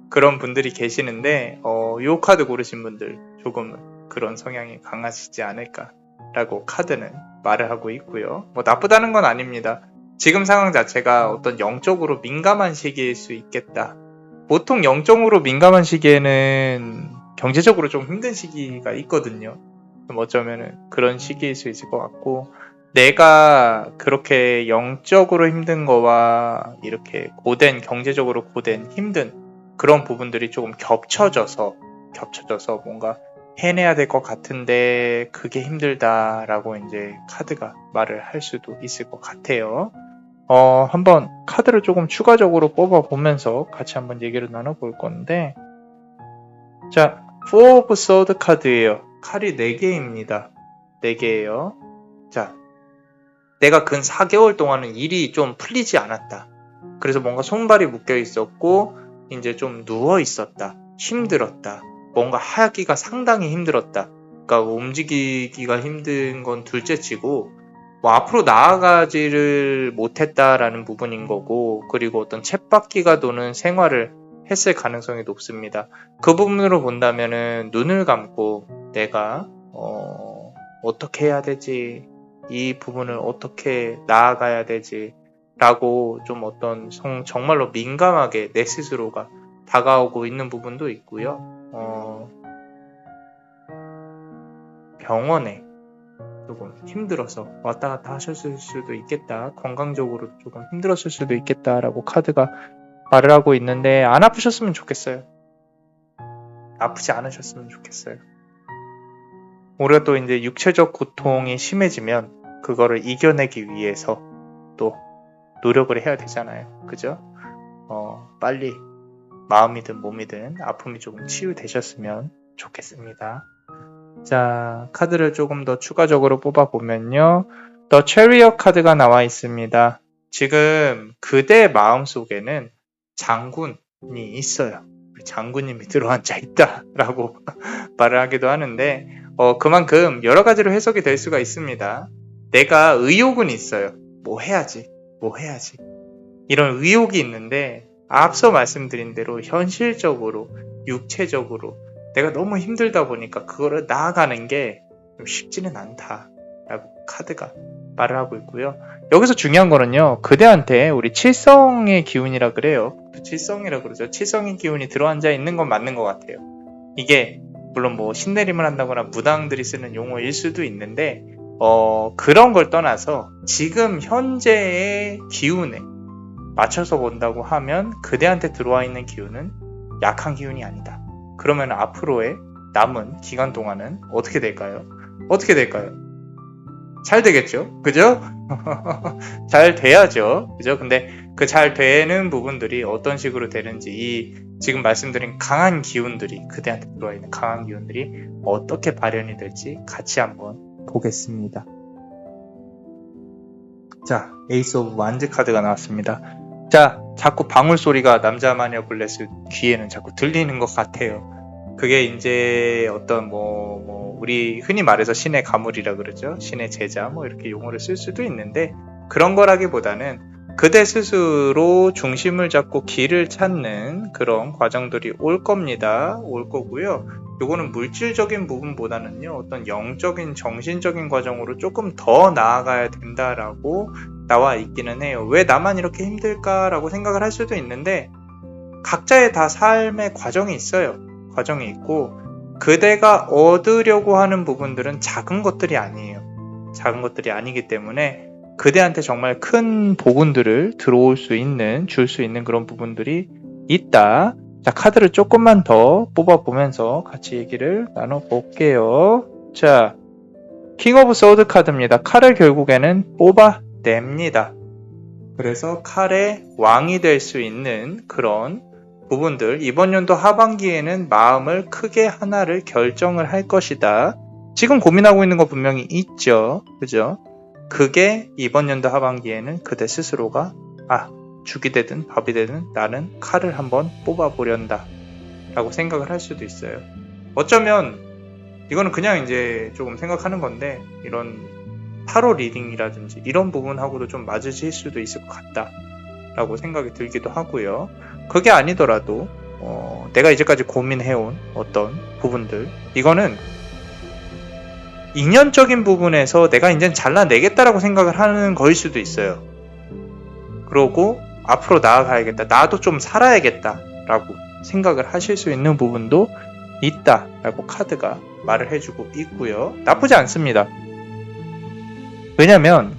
그런 분들이 계시는데 요 카드 고르신 분들 조금 그런 성향이 강하시지 않을까라고 카드는 말을 하고 있고요. 나쁘다는 건 아닙니다. 지금 상황 자체가 어떤 영적으로 민감한 시기일 수 있겠다. 보통 영적으로 민감한 시기에는 경제적으로 좀 힘든 시기가 있거든요. 어쩌면은 그런 시기일 수 있을 것 같고, 내가 그렇게 영적으로 힘든 거와 이렇게 경제적으로 고된 힘든 그런 부분들이 조금 겹쳐져서 뭔가 해내야 될 것 같은데 그게 힘들다라고 이제 카드가 말을 할 수도 있을 것 같아요. 한번 카드를 조금 추가적으로 뽑아보면서 같이 한번 얘기를 나눠볼 건데, 자, Four of Swords 카드예요. 칼이 4개입니다. 4개예요. 자, 내가 근 4개월 동안은 일이 좀 풀리지 않았다. 그래서 뭔가 손발이 묶여 있었고 이제 좀 누워 있었다. 힘들었다. 뭔가 하기가 상당히 힘들었다. 그러니까 움직이기가 힘든 건 둘째치고 앞으로 나아가지를 못했다라는 부분인 거고, 그리고 어떤 쳇바퀴가 도는 생활을 했을 가능성이 높습니다. 그 부분으로 본다면은 눈을 감고 내가 어떻게 해야 되지? 이 부분을 어떻게 나아가야 되지? 라고 좀 어떤 정말로 민감하게 내 스스로가 다가오고 있는 부분도 있고요. 병원에 조금 힘들어서 왔다 갔다 하셨을 수도 있겠다. 건강적으로 조금 힘들었을 수도 있겠다라고 카드가 말을 하고 있는데, 안 아프셨으면 좋겠어요. 아프지 않으셨으면 좋겠어요. 우리가 또 이제 육체적 고통이 심해지면 그거를 이겨내기 위해서 또 노력을 해야 되잖아요. 그죠? 빨리 마음이든 몸이든 아픔이 조금 치유되셨으면 좋겠습니다. 자, 카드를 조금 더 추가적으로 뽑아보면요. 더 체리엇 카드가 나와 있습니다. 지금 그대 마음속에는 장군이 있어요. 장군님이 들어앉아 있다라고 말을 하기도 하는데 그만큼 여러 가지로 해석이 될 수가 있습니다. 내가 의욕은 있어요. 뭐 해야지. 이런 의욕이 있는데 앞서 말씀드린 대로 현실적으로, 육체적으로 내가 너무 힘들다 보니까 그거를 나아가는 게 쉽지는 않다라고 카드가 말을 하고 있고요. 여기서 중요한 거는요. 그대한테 우리 칠성의 기운이라 그래요. 칠성이라 그러죠. 칠성의 기운이 들어앉아 있는 건 맞는 것 같아요. 이게 물론 뭐 신내림을 한다거나 무당들이 쓰는 용어일 수도 있는데 그런 걸 떠나서 지금 현재의 기운에 맞춰서 본다고 하면 그대한테 들어와 있는 기운은 약한 기운이 아니다. 그러면 앞으로의 남은 기간 동안은 어떻게 될까요? 잘 되겠죠? 그죠? 잘 돼야죠. 그죠? 근데 그 잘 되는 부분들이 어떤 식으로 되는지 이 지금 말씀드린 강한 기운들이 그대한테 들어와 있는 강한 기운들이 어떻게 발현이 될지 같이 한번 보겠습니다. 자, 에이스 오브 완즈 카드가 나왔습니다. 자, 자꾸 방울 소리가 남자 마녀 블레스 귀에는 자꾸 들리는 것 같아요. 그게 이제 어떤 우리 흔히 말해서 신의 가물이라 그러죠. 신의 제자 이렇게 용어를 쓸 수도 있는데 그런 거라기보다는 그대 스스로 중심을 잡고 길을 찾는 그런 과정들이 올 겁니다. 올 거고요. 요거는 물질적인 부분보다는요. 어떤 영적인 정신적인 과정으로 조금 더 나아가야 된다라고 나와 있기는 해요. 왜 나만 이렇게 힘들까라고 생각을 할 수도 있는데 각자의 다 삶의 과정이 있어요. 과정이 있고 그대가 얻으려고 하는 부분들은 작은 것들이 아니에요. 작은 것들이 아니기 때문에 그대한테 정말 큰 복운들을 들어올 수 있는, 줄 수 있는 그런 부분들이 있다. 자, 카드를 조금만 더 뽑아보면서 같이 얘기를 나눠볼게요. 자, 킹 오브 소드 카드입니다. 칼을 결국에는 뽑아냅니다. 그래서 칼의 왕이 될 수 있는 그런 부분들, 이번 연도 하반기에는 마음을 크게 하나를 결정을 할 것이다. 지금 고민하고 있는 거 분명히 있죠. 그죠? 그게 이번 연도 하반기에는 그대 스스로가 죽이 되든 밥이 되든 나는 칼을 한번 뽑아보련다 라고 생각을 할 수도 있어요. 어쩌면 이거는 그냥 이제 조금 생각하는 건데 이런 타로 리딩이라든지 이런 부분하고도 좀 맞으실 수도 있을 것 같다 라고 생각이 들기도 하고요. 그게 아니더라도 내가 이제까지 고민해온 어떤 부분들, 이거는 인연적인 부분에서 내가 이젠 잘라내겠다라고 생각을 하는 거일 수도 있어요. 그러고 앞으로 나아가야겠다, 나도 좀 살아야겠다라고 생각을 하실 수 있는 부분도 있다라고 카드가 말을 해주고 있고요. 나쁘지 않습니다. 왜냐면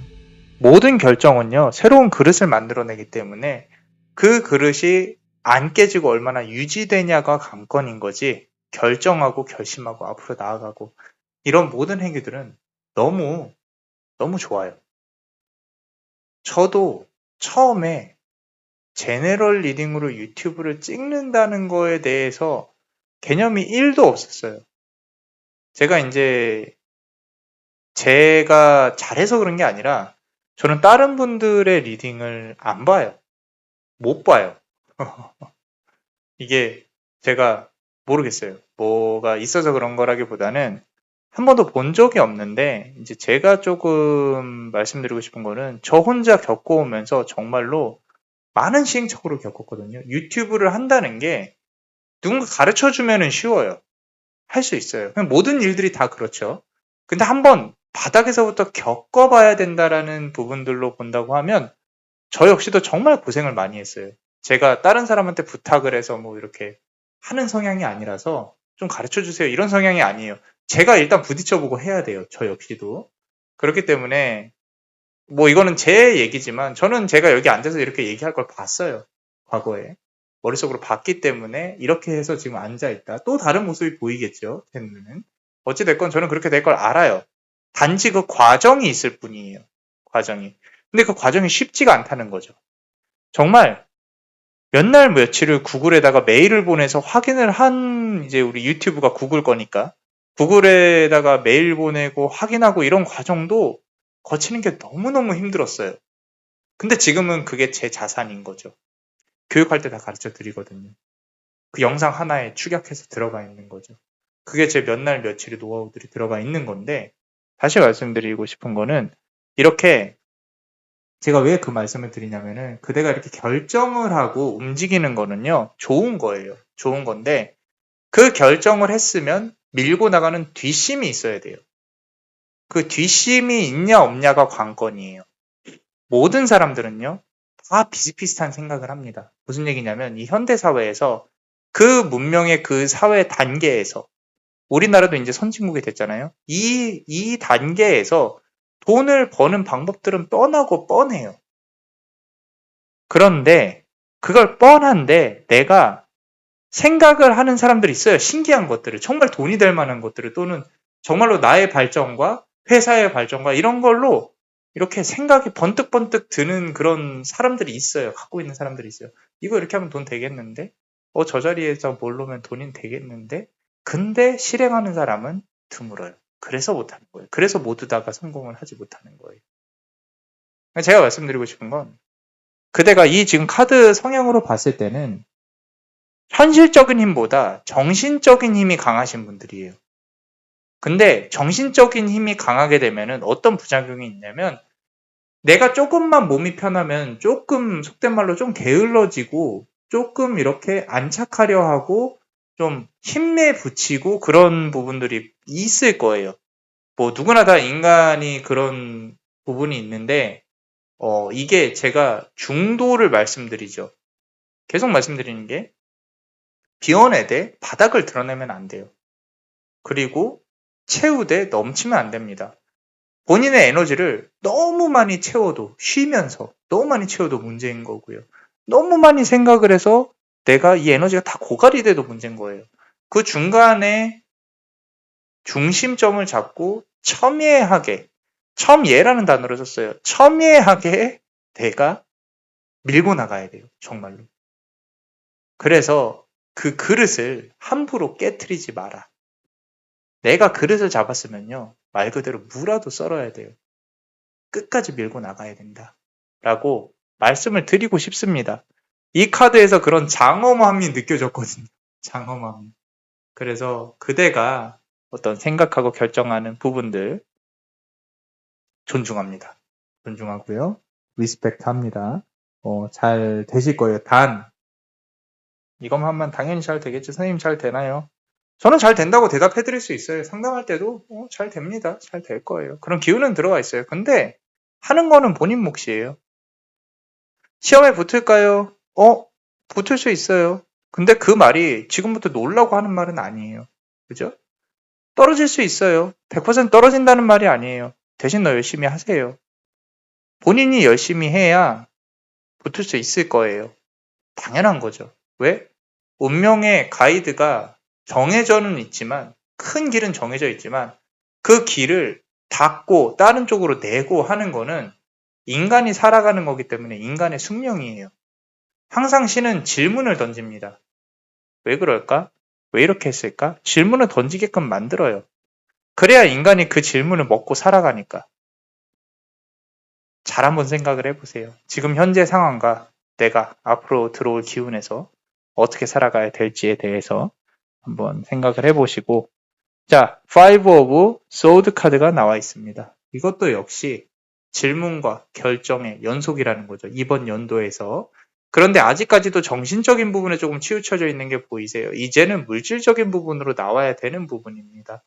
모든 결정은요, 새로운 그릇을 만들어내기 때문에 그 그릇이 안 깨지고 얼마나 유지되냐가 관건인 거지, 결정하고 결심하고 앞으로 나아가고 이런 모든 행위들은 너무 좋아요. 저도 처음에 제네럴 리딩으로 유튜브를 찍는다는 거에 대해서 개념이 1도 없었어요. 제가 잘해서 그런 게 아니라 저는 다른 분들의 리딩을 안 봐요. 못 봐요. 이게 제가 모르겠어요. 뭐가 있어서 그런 거라기보다는 한 번도 본 적이 없는데, 이제 제가 조금 말씀드리고 싶은 거는 저 혼자 겪어오면서 정말로 많은 시행착오를 겪었거든요. 유튜브를 한다는 게 누군가 가르쳐 주면은 쉬워요. 할 수 있어요. 그냥 모든 일들이 다 그렇죠. 근데 한번 바닥에서부터 겪어봐야 된다라는 부분들로 본다고 하면 저 역시도 정말 고생을 많이 했어요. 제가 다른 사람한테 부탁을 해서 이렇게 하는 성향이 아니라서 좀 가르쳐 주세요 이런 성향이 아니에요. 제가 일단 부딪혀보고 해야 돼요. 저 역시도. 그렇기 때문에 이거는 제 얘기지만 저는 제가 여기 앉아서 이렇게 얘기할 걸 봤어요. 과거에. 머릿속으로 봤기 때문에 이렇게 해서 지금 앉아있다. 또 다른 모습이 보이겠죠. 제 눈에는. 어찌됐건 저는 그렇게 될 걸 알아요. 단지 그 과정이 있을 뿐이에요. 과정이. 근데 그 과정이 쉽지가 않다는 거죠. 정말 몇 날 며칠을 구글에다가 메일을 보내서 확인을 한 이제 우리 유튜브가 구글 거니까 구글에다가 메일 보내고 확인하고 이런 과정도 거치는 게 너무너무 힘들었어요. 근데 지금은 그게 제 자산인 거죠. 교육할 때 다 가르쳐 드리거든요. 그 영상 하나에 축약해서 들어가 있는 거죠. 그게 제 몇 날 며칠의 노하우들이 들어가 있는 건데 다시 말씀드리고 싶은 거는 이렇게 제가 왜 그 말씀을 드리냐면은 그대가 이렇게 결정을 하고 움직이는 거는요 좋은 거예요. 좋은 건데 그 결정을 했으면 밀고 나가는 뒷심이 있어야 돼요. 그 뒷심이 있냐 없냐가 관건이에요. 모든 사람들은요 다 비슷비슷한 생각을 합니다. 무슨 얘기냐면 이 현대사회에서 그 문명의 그 사회 단계에서 우리나라도 이제 선진국이 됐잖아요. 이 단계에서 돈을 버는 방법들은 뻔하고 뻔해요. 그런데 그걸 뻔한데 내가 생각을 하는 사람들이 있어요. 신기한 것들을. 정말 돈이 될 만한 것들을 또는 정말로 나의 발전과 회사의 발전과 이런 걸로 이렇게 생각이 번뜩번뜩 드는 그런 사람들이 있어요. 갖고 있는 사람들이 있어요. 이거 이렇게 하면 돈 되겠는데? 저 자리에서 뭘 놓으면 돈이 되겠는데? 근데 실행하는 사람은 드물어요. 그래서 못하는 거예요. 그래서 모두 다가 성공을 하지 못하는 거예요. 제가 말씀드리고 싶은 건 그대가 이 지금 카드 성향으로 봤을 때는 현실적인 힘보다 정신적인 힘이 강하신 분들이에요. 근데 정신적인 힘이 강하게 되면은 어떤 부작용이 있냐면 내가 조금만 몸이 편하면 조금 속된 말로 좀 게을러지고 조금 이렇게 안착하려 하고 좀 힘내 붙이고 그런 부분들이 있을 거예요. 뭐 누구나 다 인간이 그런 부분이 있는데 이게 제가 중도를 말씀드리죠. 계속 말씀드리는 게 비워내되 바닥을 드러내면 안 돼요. 그리고 채우되 넘치면 안 됩니다. 본인의 에너지를 너무 많이 채워도 쉬면서 너무 많이 채워도 문제인 거고요. 너무 많이 생각을 해서 내가 이 에너지가 다 고갈이 돼도 문제인 거예요. 그 중간에 중심점을 잡고 첨예하게 첨예라는 단어를 썼어요. 첨예하게 내가 밀고 나가야 돼요. 정말로. 그래서 그 그릇을 함부로 깨트리지 마라. 내가 그릇을 잡았으면요. 말 그대로 무라도 썰어야 돼요. 끝까지 밀고 나가야 된다. 라고 말씀을 드리고 싶습니다. 이 카드에서 그런 장엄함이 느껴졌거든요. 장엄함이. 그래서 그대가 어떤 생각하고 결정하는 부분들 존중합니다. 존중하고요. 리스펙트 합니다. 잘 되실 거예요. 단 이것만 하면 당연히 잘 되겠지. 선생님 잘 되나요? 저는 잘 된다고 대답해 드릴 수 있어요. 상담할 때도 잘 됩니다. 잘 될 거예요. 그런 기운은 들어가 있어요. 근데 하는 거는 본인 몫이에요. 시험에 붙을까요? 붙을 수 있어요. 근데 그 말이 지금부터 놀라고 하는 말은 아니에요. 그죠? 떨어질 수 있어요. 100% 떨어진다는 말이 아니에요. 대신 너 열심히 하세요. 본인이 열심히 해야 붙을 수 있을 거예요. 당연한 거죠. 왜? 운명의 가이드가 정해져는 있지만 큰 길은 정해져 있지만 그 길을 닫고 다른 쪽으로 내고 하는 거는 인간이 살아가는 거기 때문에 인간의 숙명이에요. 항상 신은 질문을 던집니다. 왜 그럴까? 왜 이렇게 했을까? 질문을 던지게끔 만들어요. 그래야 인간이 그 질문을 먹고 살아가니까. 잘 한번 생각을 해보세요. 지금 현재 상황과 내가 앞으로 들어올 기운에서 어떻게 살아가야 될지에 대해서 한번 생각을 해보시고 자, Five of Swords 카드가 나와 있습니다. 이것도 역시 질문과 결정의 연속이라는 거죠. 이번 연도에서. 그런데 아직까지도 정신적인 부분에 조금 치우쳐져 있는 게 보이세요. 이제는 물질적인 부분으로 나와야 되는 부분입니다.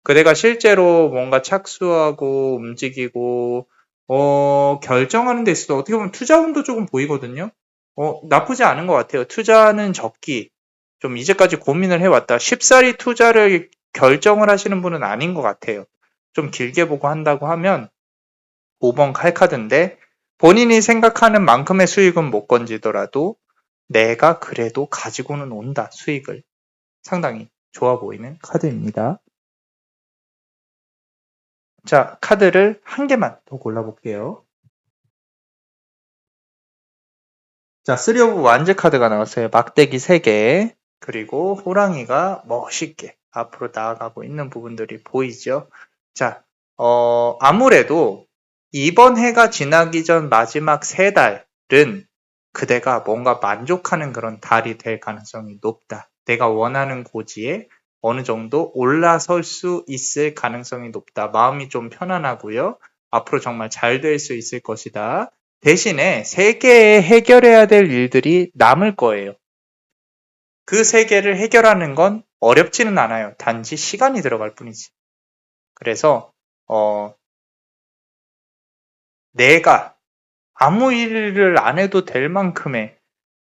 그대가 실제로 뭔가 착수하고 움직이고 결정하는 데 있어서 어떻게 보면 투자운도 조금 보이거든요. 나쁘지 않은 것 같아요. 투자는 적기. 좀 이제까지 고민을 해왔다. 쉽사리 투자를 결정을 하시는 분은 아닌 것 같아요. 좀 길게 보고 한다고 하면 5번 칼카드인데 본인이 생각하는 만큼의 수익은 못 건지더라도 내가 그래도 가지고는 온다, 수익을. 상당히 좋아 보이는 카드입니다. 자, 카드를 한 개만 더 골라볼게요. 자, 3 오브 완즈 카드가 나왔어요. 막대기 3개. 그리고 호랑이가 멋있게 앞으로 나아가고 있는 부분들이 보이죠? 자, 아무래도 이번 해가 지나기 전 마지막 3달은 그대가 뭔가 만족하는 그런 달이 될 가능성이 높다. 내가 원하는 고지에 어느 정도 올라설 수 있을 가능성이 높다. 마음이 좀 편안하고요. 앞으로 정말 잘 될 수 있을 것이다. 대신에 3개의 해결해야 될 일들이 남을 거예요. 그 3개를 해결하는 건 어렵지는 않아요. 단지 시간이 들어갈 뿐이지. 그래서 내가 아무 일을 안 해도 될 만큼의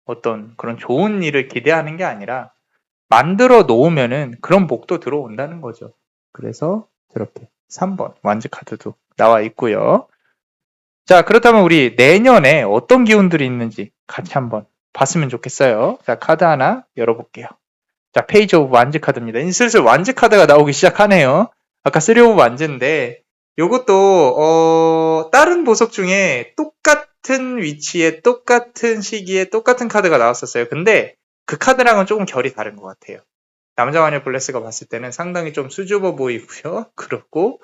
어떤 그런 좋은 일을 기대하는 게 아니라 만들어 놓으면은 그런 복도 들어온다는 거죠. 그래서 저렇게 3번 완즈 카드도 나와 있고요. 자, 그렇다면 우리 내년에 어떤 기운들이 있는지 같이 한번 봤으면 좋겠어요. 자, 카드 하나 열어볼게요. 자, 페이지 오브 완즈 카드입니다. 슬슬 완즈 카드가 나오기 시작하네요. 아까 3 오브 완즈인데 요것도 다른 보석 중에 똑같은 위치에 똑같은 시기에 똑같은 카드가 나왔었어요. 근데 그 카드랑은 조금 결이 다른 것 같아요. 남자마녀 블레스가 봤을 때는 상당히 좀 수줍어 보이고요. 그렇고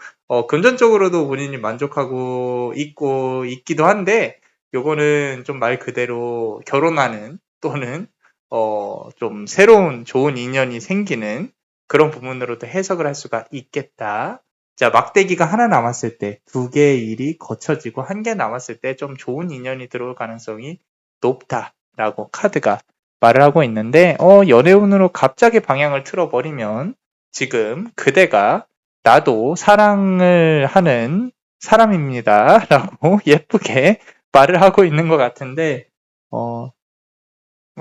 금전적으로도 본인이 만족하고 있기도 한데 요거는 좀 말 그대로 결혼하는 또는 좀 새로운 좋은 인연이 생기는 그런 부분으로도 해석을 할 수가 있겠다. 자, 막대기가 하나 남았을 때 2개의 일이 거쳐지고 1개 남았을 때 좀 좋은 인연이 들어올 가능성이 높다라고 카드가 말을 하고 있는데 연애운으로 갑자기 방향을 틀어버리면 지금 그대가 나도 사랑을 하는 사람입니다 라고 예쁘게 말을 하고 있는 것 같은데 뭐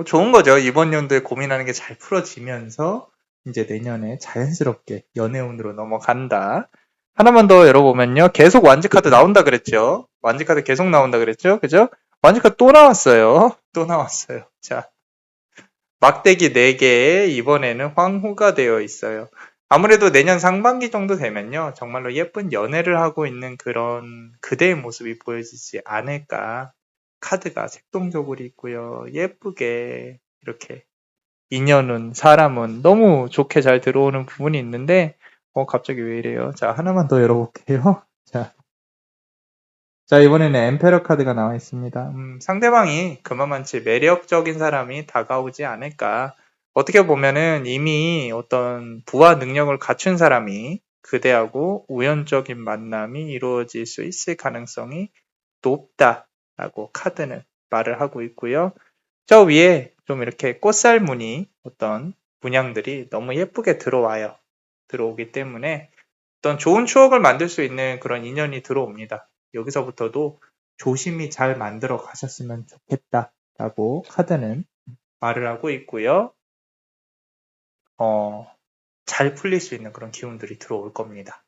좋은 거죠. 이번 연도에 고민하는 게 잘 풀어지면서 이제 내년에 자연스럽게 연애운으로 넘어간다. 하나만 더 열어보면요. 계속 완즈 카드 나온다 그랬죠. 완즈 카드 계속 나온다 그랬죠. 그죠? 완즈 카드 또 나왔어요. 또 나왔어요. 자, 막대기 4개에 이번에는 황후가 되어 있어요. 아무래도 내년 상반기 정도 되면요. 정말로 예쁜 연애를 하고 있는 그런 그대의 모습이 보여지지 않을까. 카드가 색동적으로 있고요. 예쁘게 이렇게 인연운, 사람은 너무 좋게 잘 들어오는 부분이 있는데 갑자기 왜 이래요? 자, 하나만 더 열어볼게요. 자, 이번에는 엠페러 카드가 나와 있습니다. 상대방이 그만치 매력적인 사람이 다가오지 않을까. 어떻게 보면은 이미 어떤 부와 능력을 갖춘 사람이 그대하고 우연적인 만남이 이루어질 수 있을 가능성이 높다라고 카드는 말을 하고 있고요. 저 위에 좀 이렇게 꽃살 무늬 어떤 문양들이 너무 예쁘게 들어오기 때문에 어떤 좋은 추억을 만들 수 있는 그런 인연이 들어옵니다. 여기서부터도 조심히 잘 만들어 가셨으면 좋겠다라고 카드는 말을 하고 있고요. 잘 풀릴 수 있는 그런 기운들이 들어올 겁니다.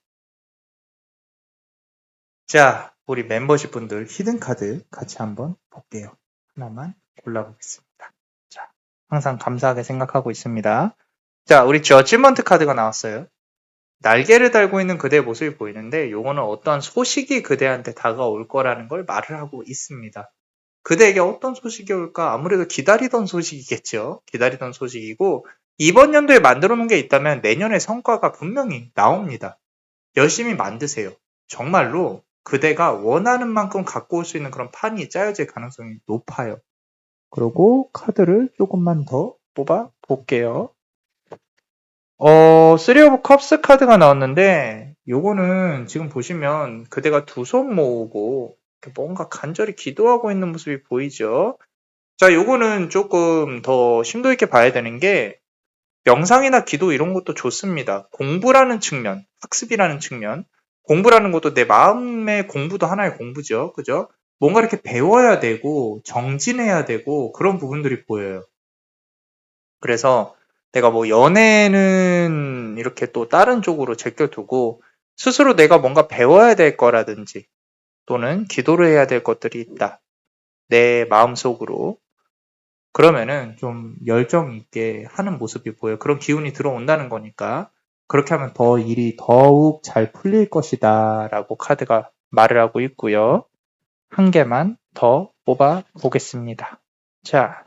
자, 우리 멤버십 분들 히든 카드 같이 한번 볼게요. 하나만 골라보겠습니다. 자, 항상 감사하게 생각하고 있습니다. 자, 우리 저지먼트 카드가 나왔어요. 날개를 달고 있는 그대의 모습이 보이는데 요거는 어떠한 소식이 그대한테 다가올 거라는 걸 말을 하고 있습니다. 그대에게 어떤 소식이 올까? 아무래도 기다리던 소식이겠죠. 기다리던 소식이고 이번 연도에 만들어 놓은 게 있다면 내년에 성과가 분명히 나옵니다. 열심히 만드세요. 정말로 그대가 원하는 만큼 갖고 올 수 있는 그런 판이 짜여질 가능성이 높아요. 그리고 카드를 조금만 더 뽑아 볼게요. 3 오브 컵스 카드가 나왔는데 요거는 지금 보시면 그대가 두 손 모으고 뭔가 간절히 기도하고 있는 모습이 보이죠. 자, 요거는 조금 더 심도 있게 봐야 되는 게 명상이나 기도 이런 것도 좋습니다. 공부라는 측면, 학습이라는 측면, 공부라는 것도 내 마음의 공부도 하나의 공부죠. 그죠? 뭔가 이렇게 배워야 되고 정진해야 되고 그런 부분들이 보여요. 그래서 내가 뭐 연애는 이렇게 또 다른 쪽으로 제껴두고 스스로 내가 뭔가 배워야 될 거라든지 또는 기도를 해야 될 것들이 있다. 내 마음속으로 그러면은 좀 열정 있게 하는 모습이 보여요. 그런 기운이 들어온다는 거니까. 그렇게 하면 더 일이 더욱 잘 풀릴 것이다 라고 카드가 말을 하고 있고요. 한 개만 더 뽑아 보겠습니다. 자,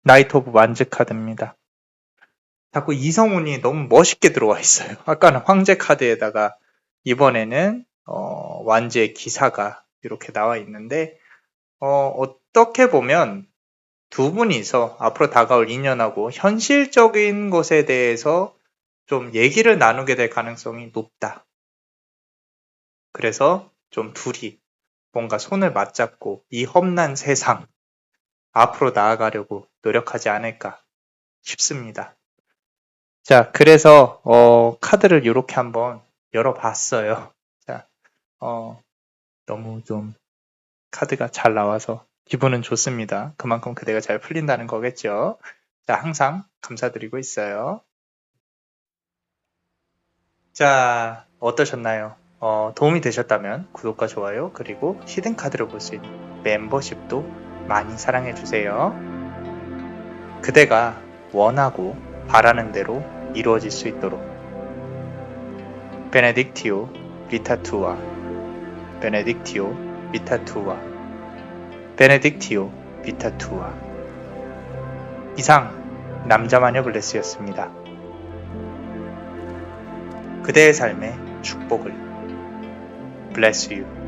나이트 오브 완즈 카드입니다. 자꾸 이성운이 너무 멋있게 들어와 있어요. 아까는 황제 카드에다가 이번에는 완즈의 기사가 이렇게 나와 있는데 어떻게 보면 두 분이서 앞으로 다가올 인연하고 현실적인 것에 대해서 좀 얘기를 나누게 될 가능성이 높다. 그래서 좀 둘이 뭔가 손을 맞잡고 이 험난 세상 앞으로 나아가려고 노력하지 않을까 싶습니다. 자, 그래서 카드를 이렇게 한번 열어봤어요. 자, 너무 좀 카드가 잘 나와서 기분은 좋습니다. 그만큼 그대가 잘 풀린다는 거겠죠. 자, 항상 감사드리고 있어요. 자, 어떠셨나요? 도움이 되셨다면 구독과 좋아요, 그리고 히든 카드를 볼 수 있는 멤버십도 많이 사랑해주세요. 그대가 원하고 바라는 대로 이루어질 수 있도록 베네딕티오 비타투아 베네딕티오 비타투아 베네딕티오 비타투아 이상 남자마녀 블레스였습니다. 그대의 삶에 축복을. Bless you.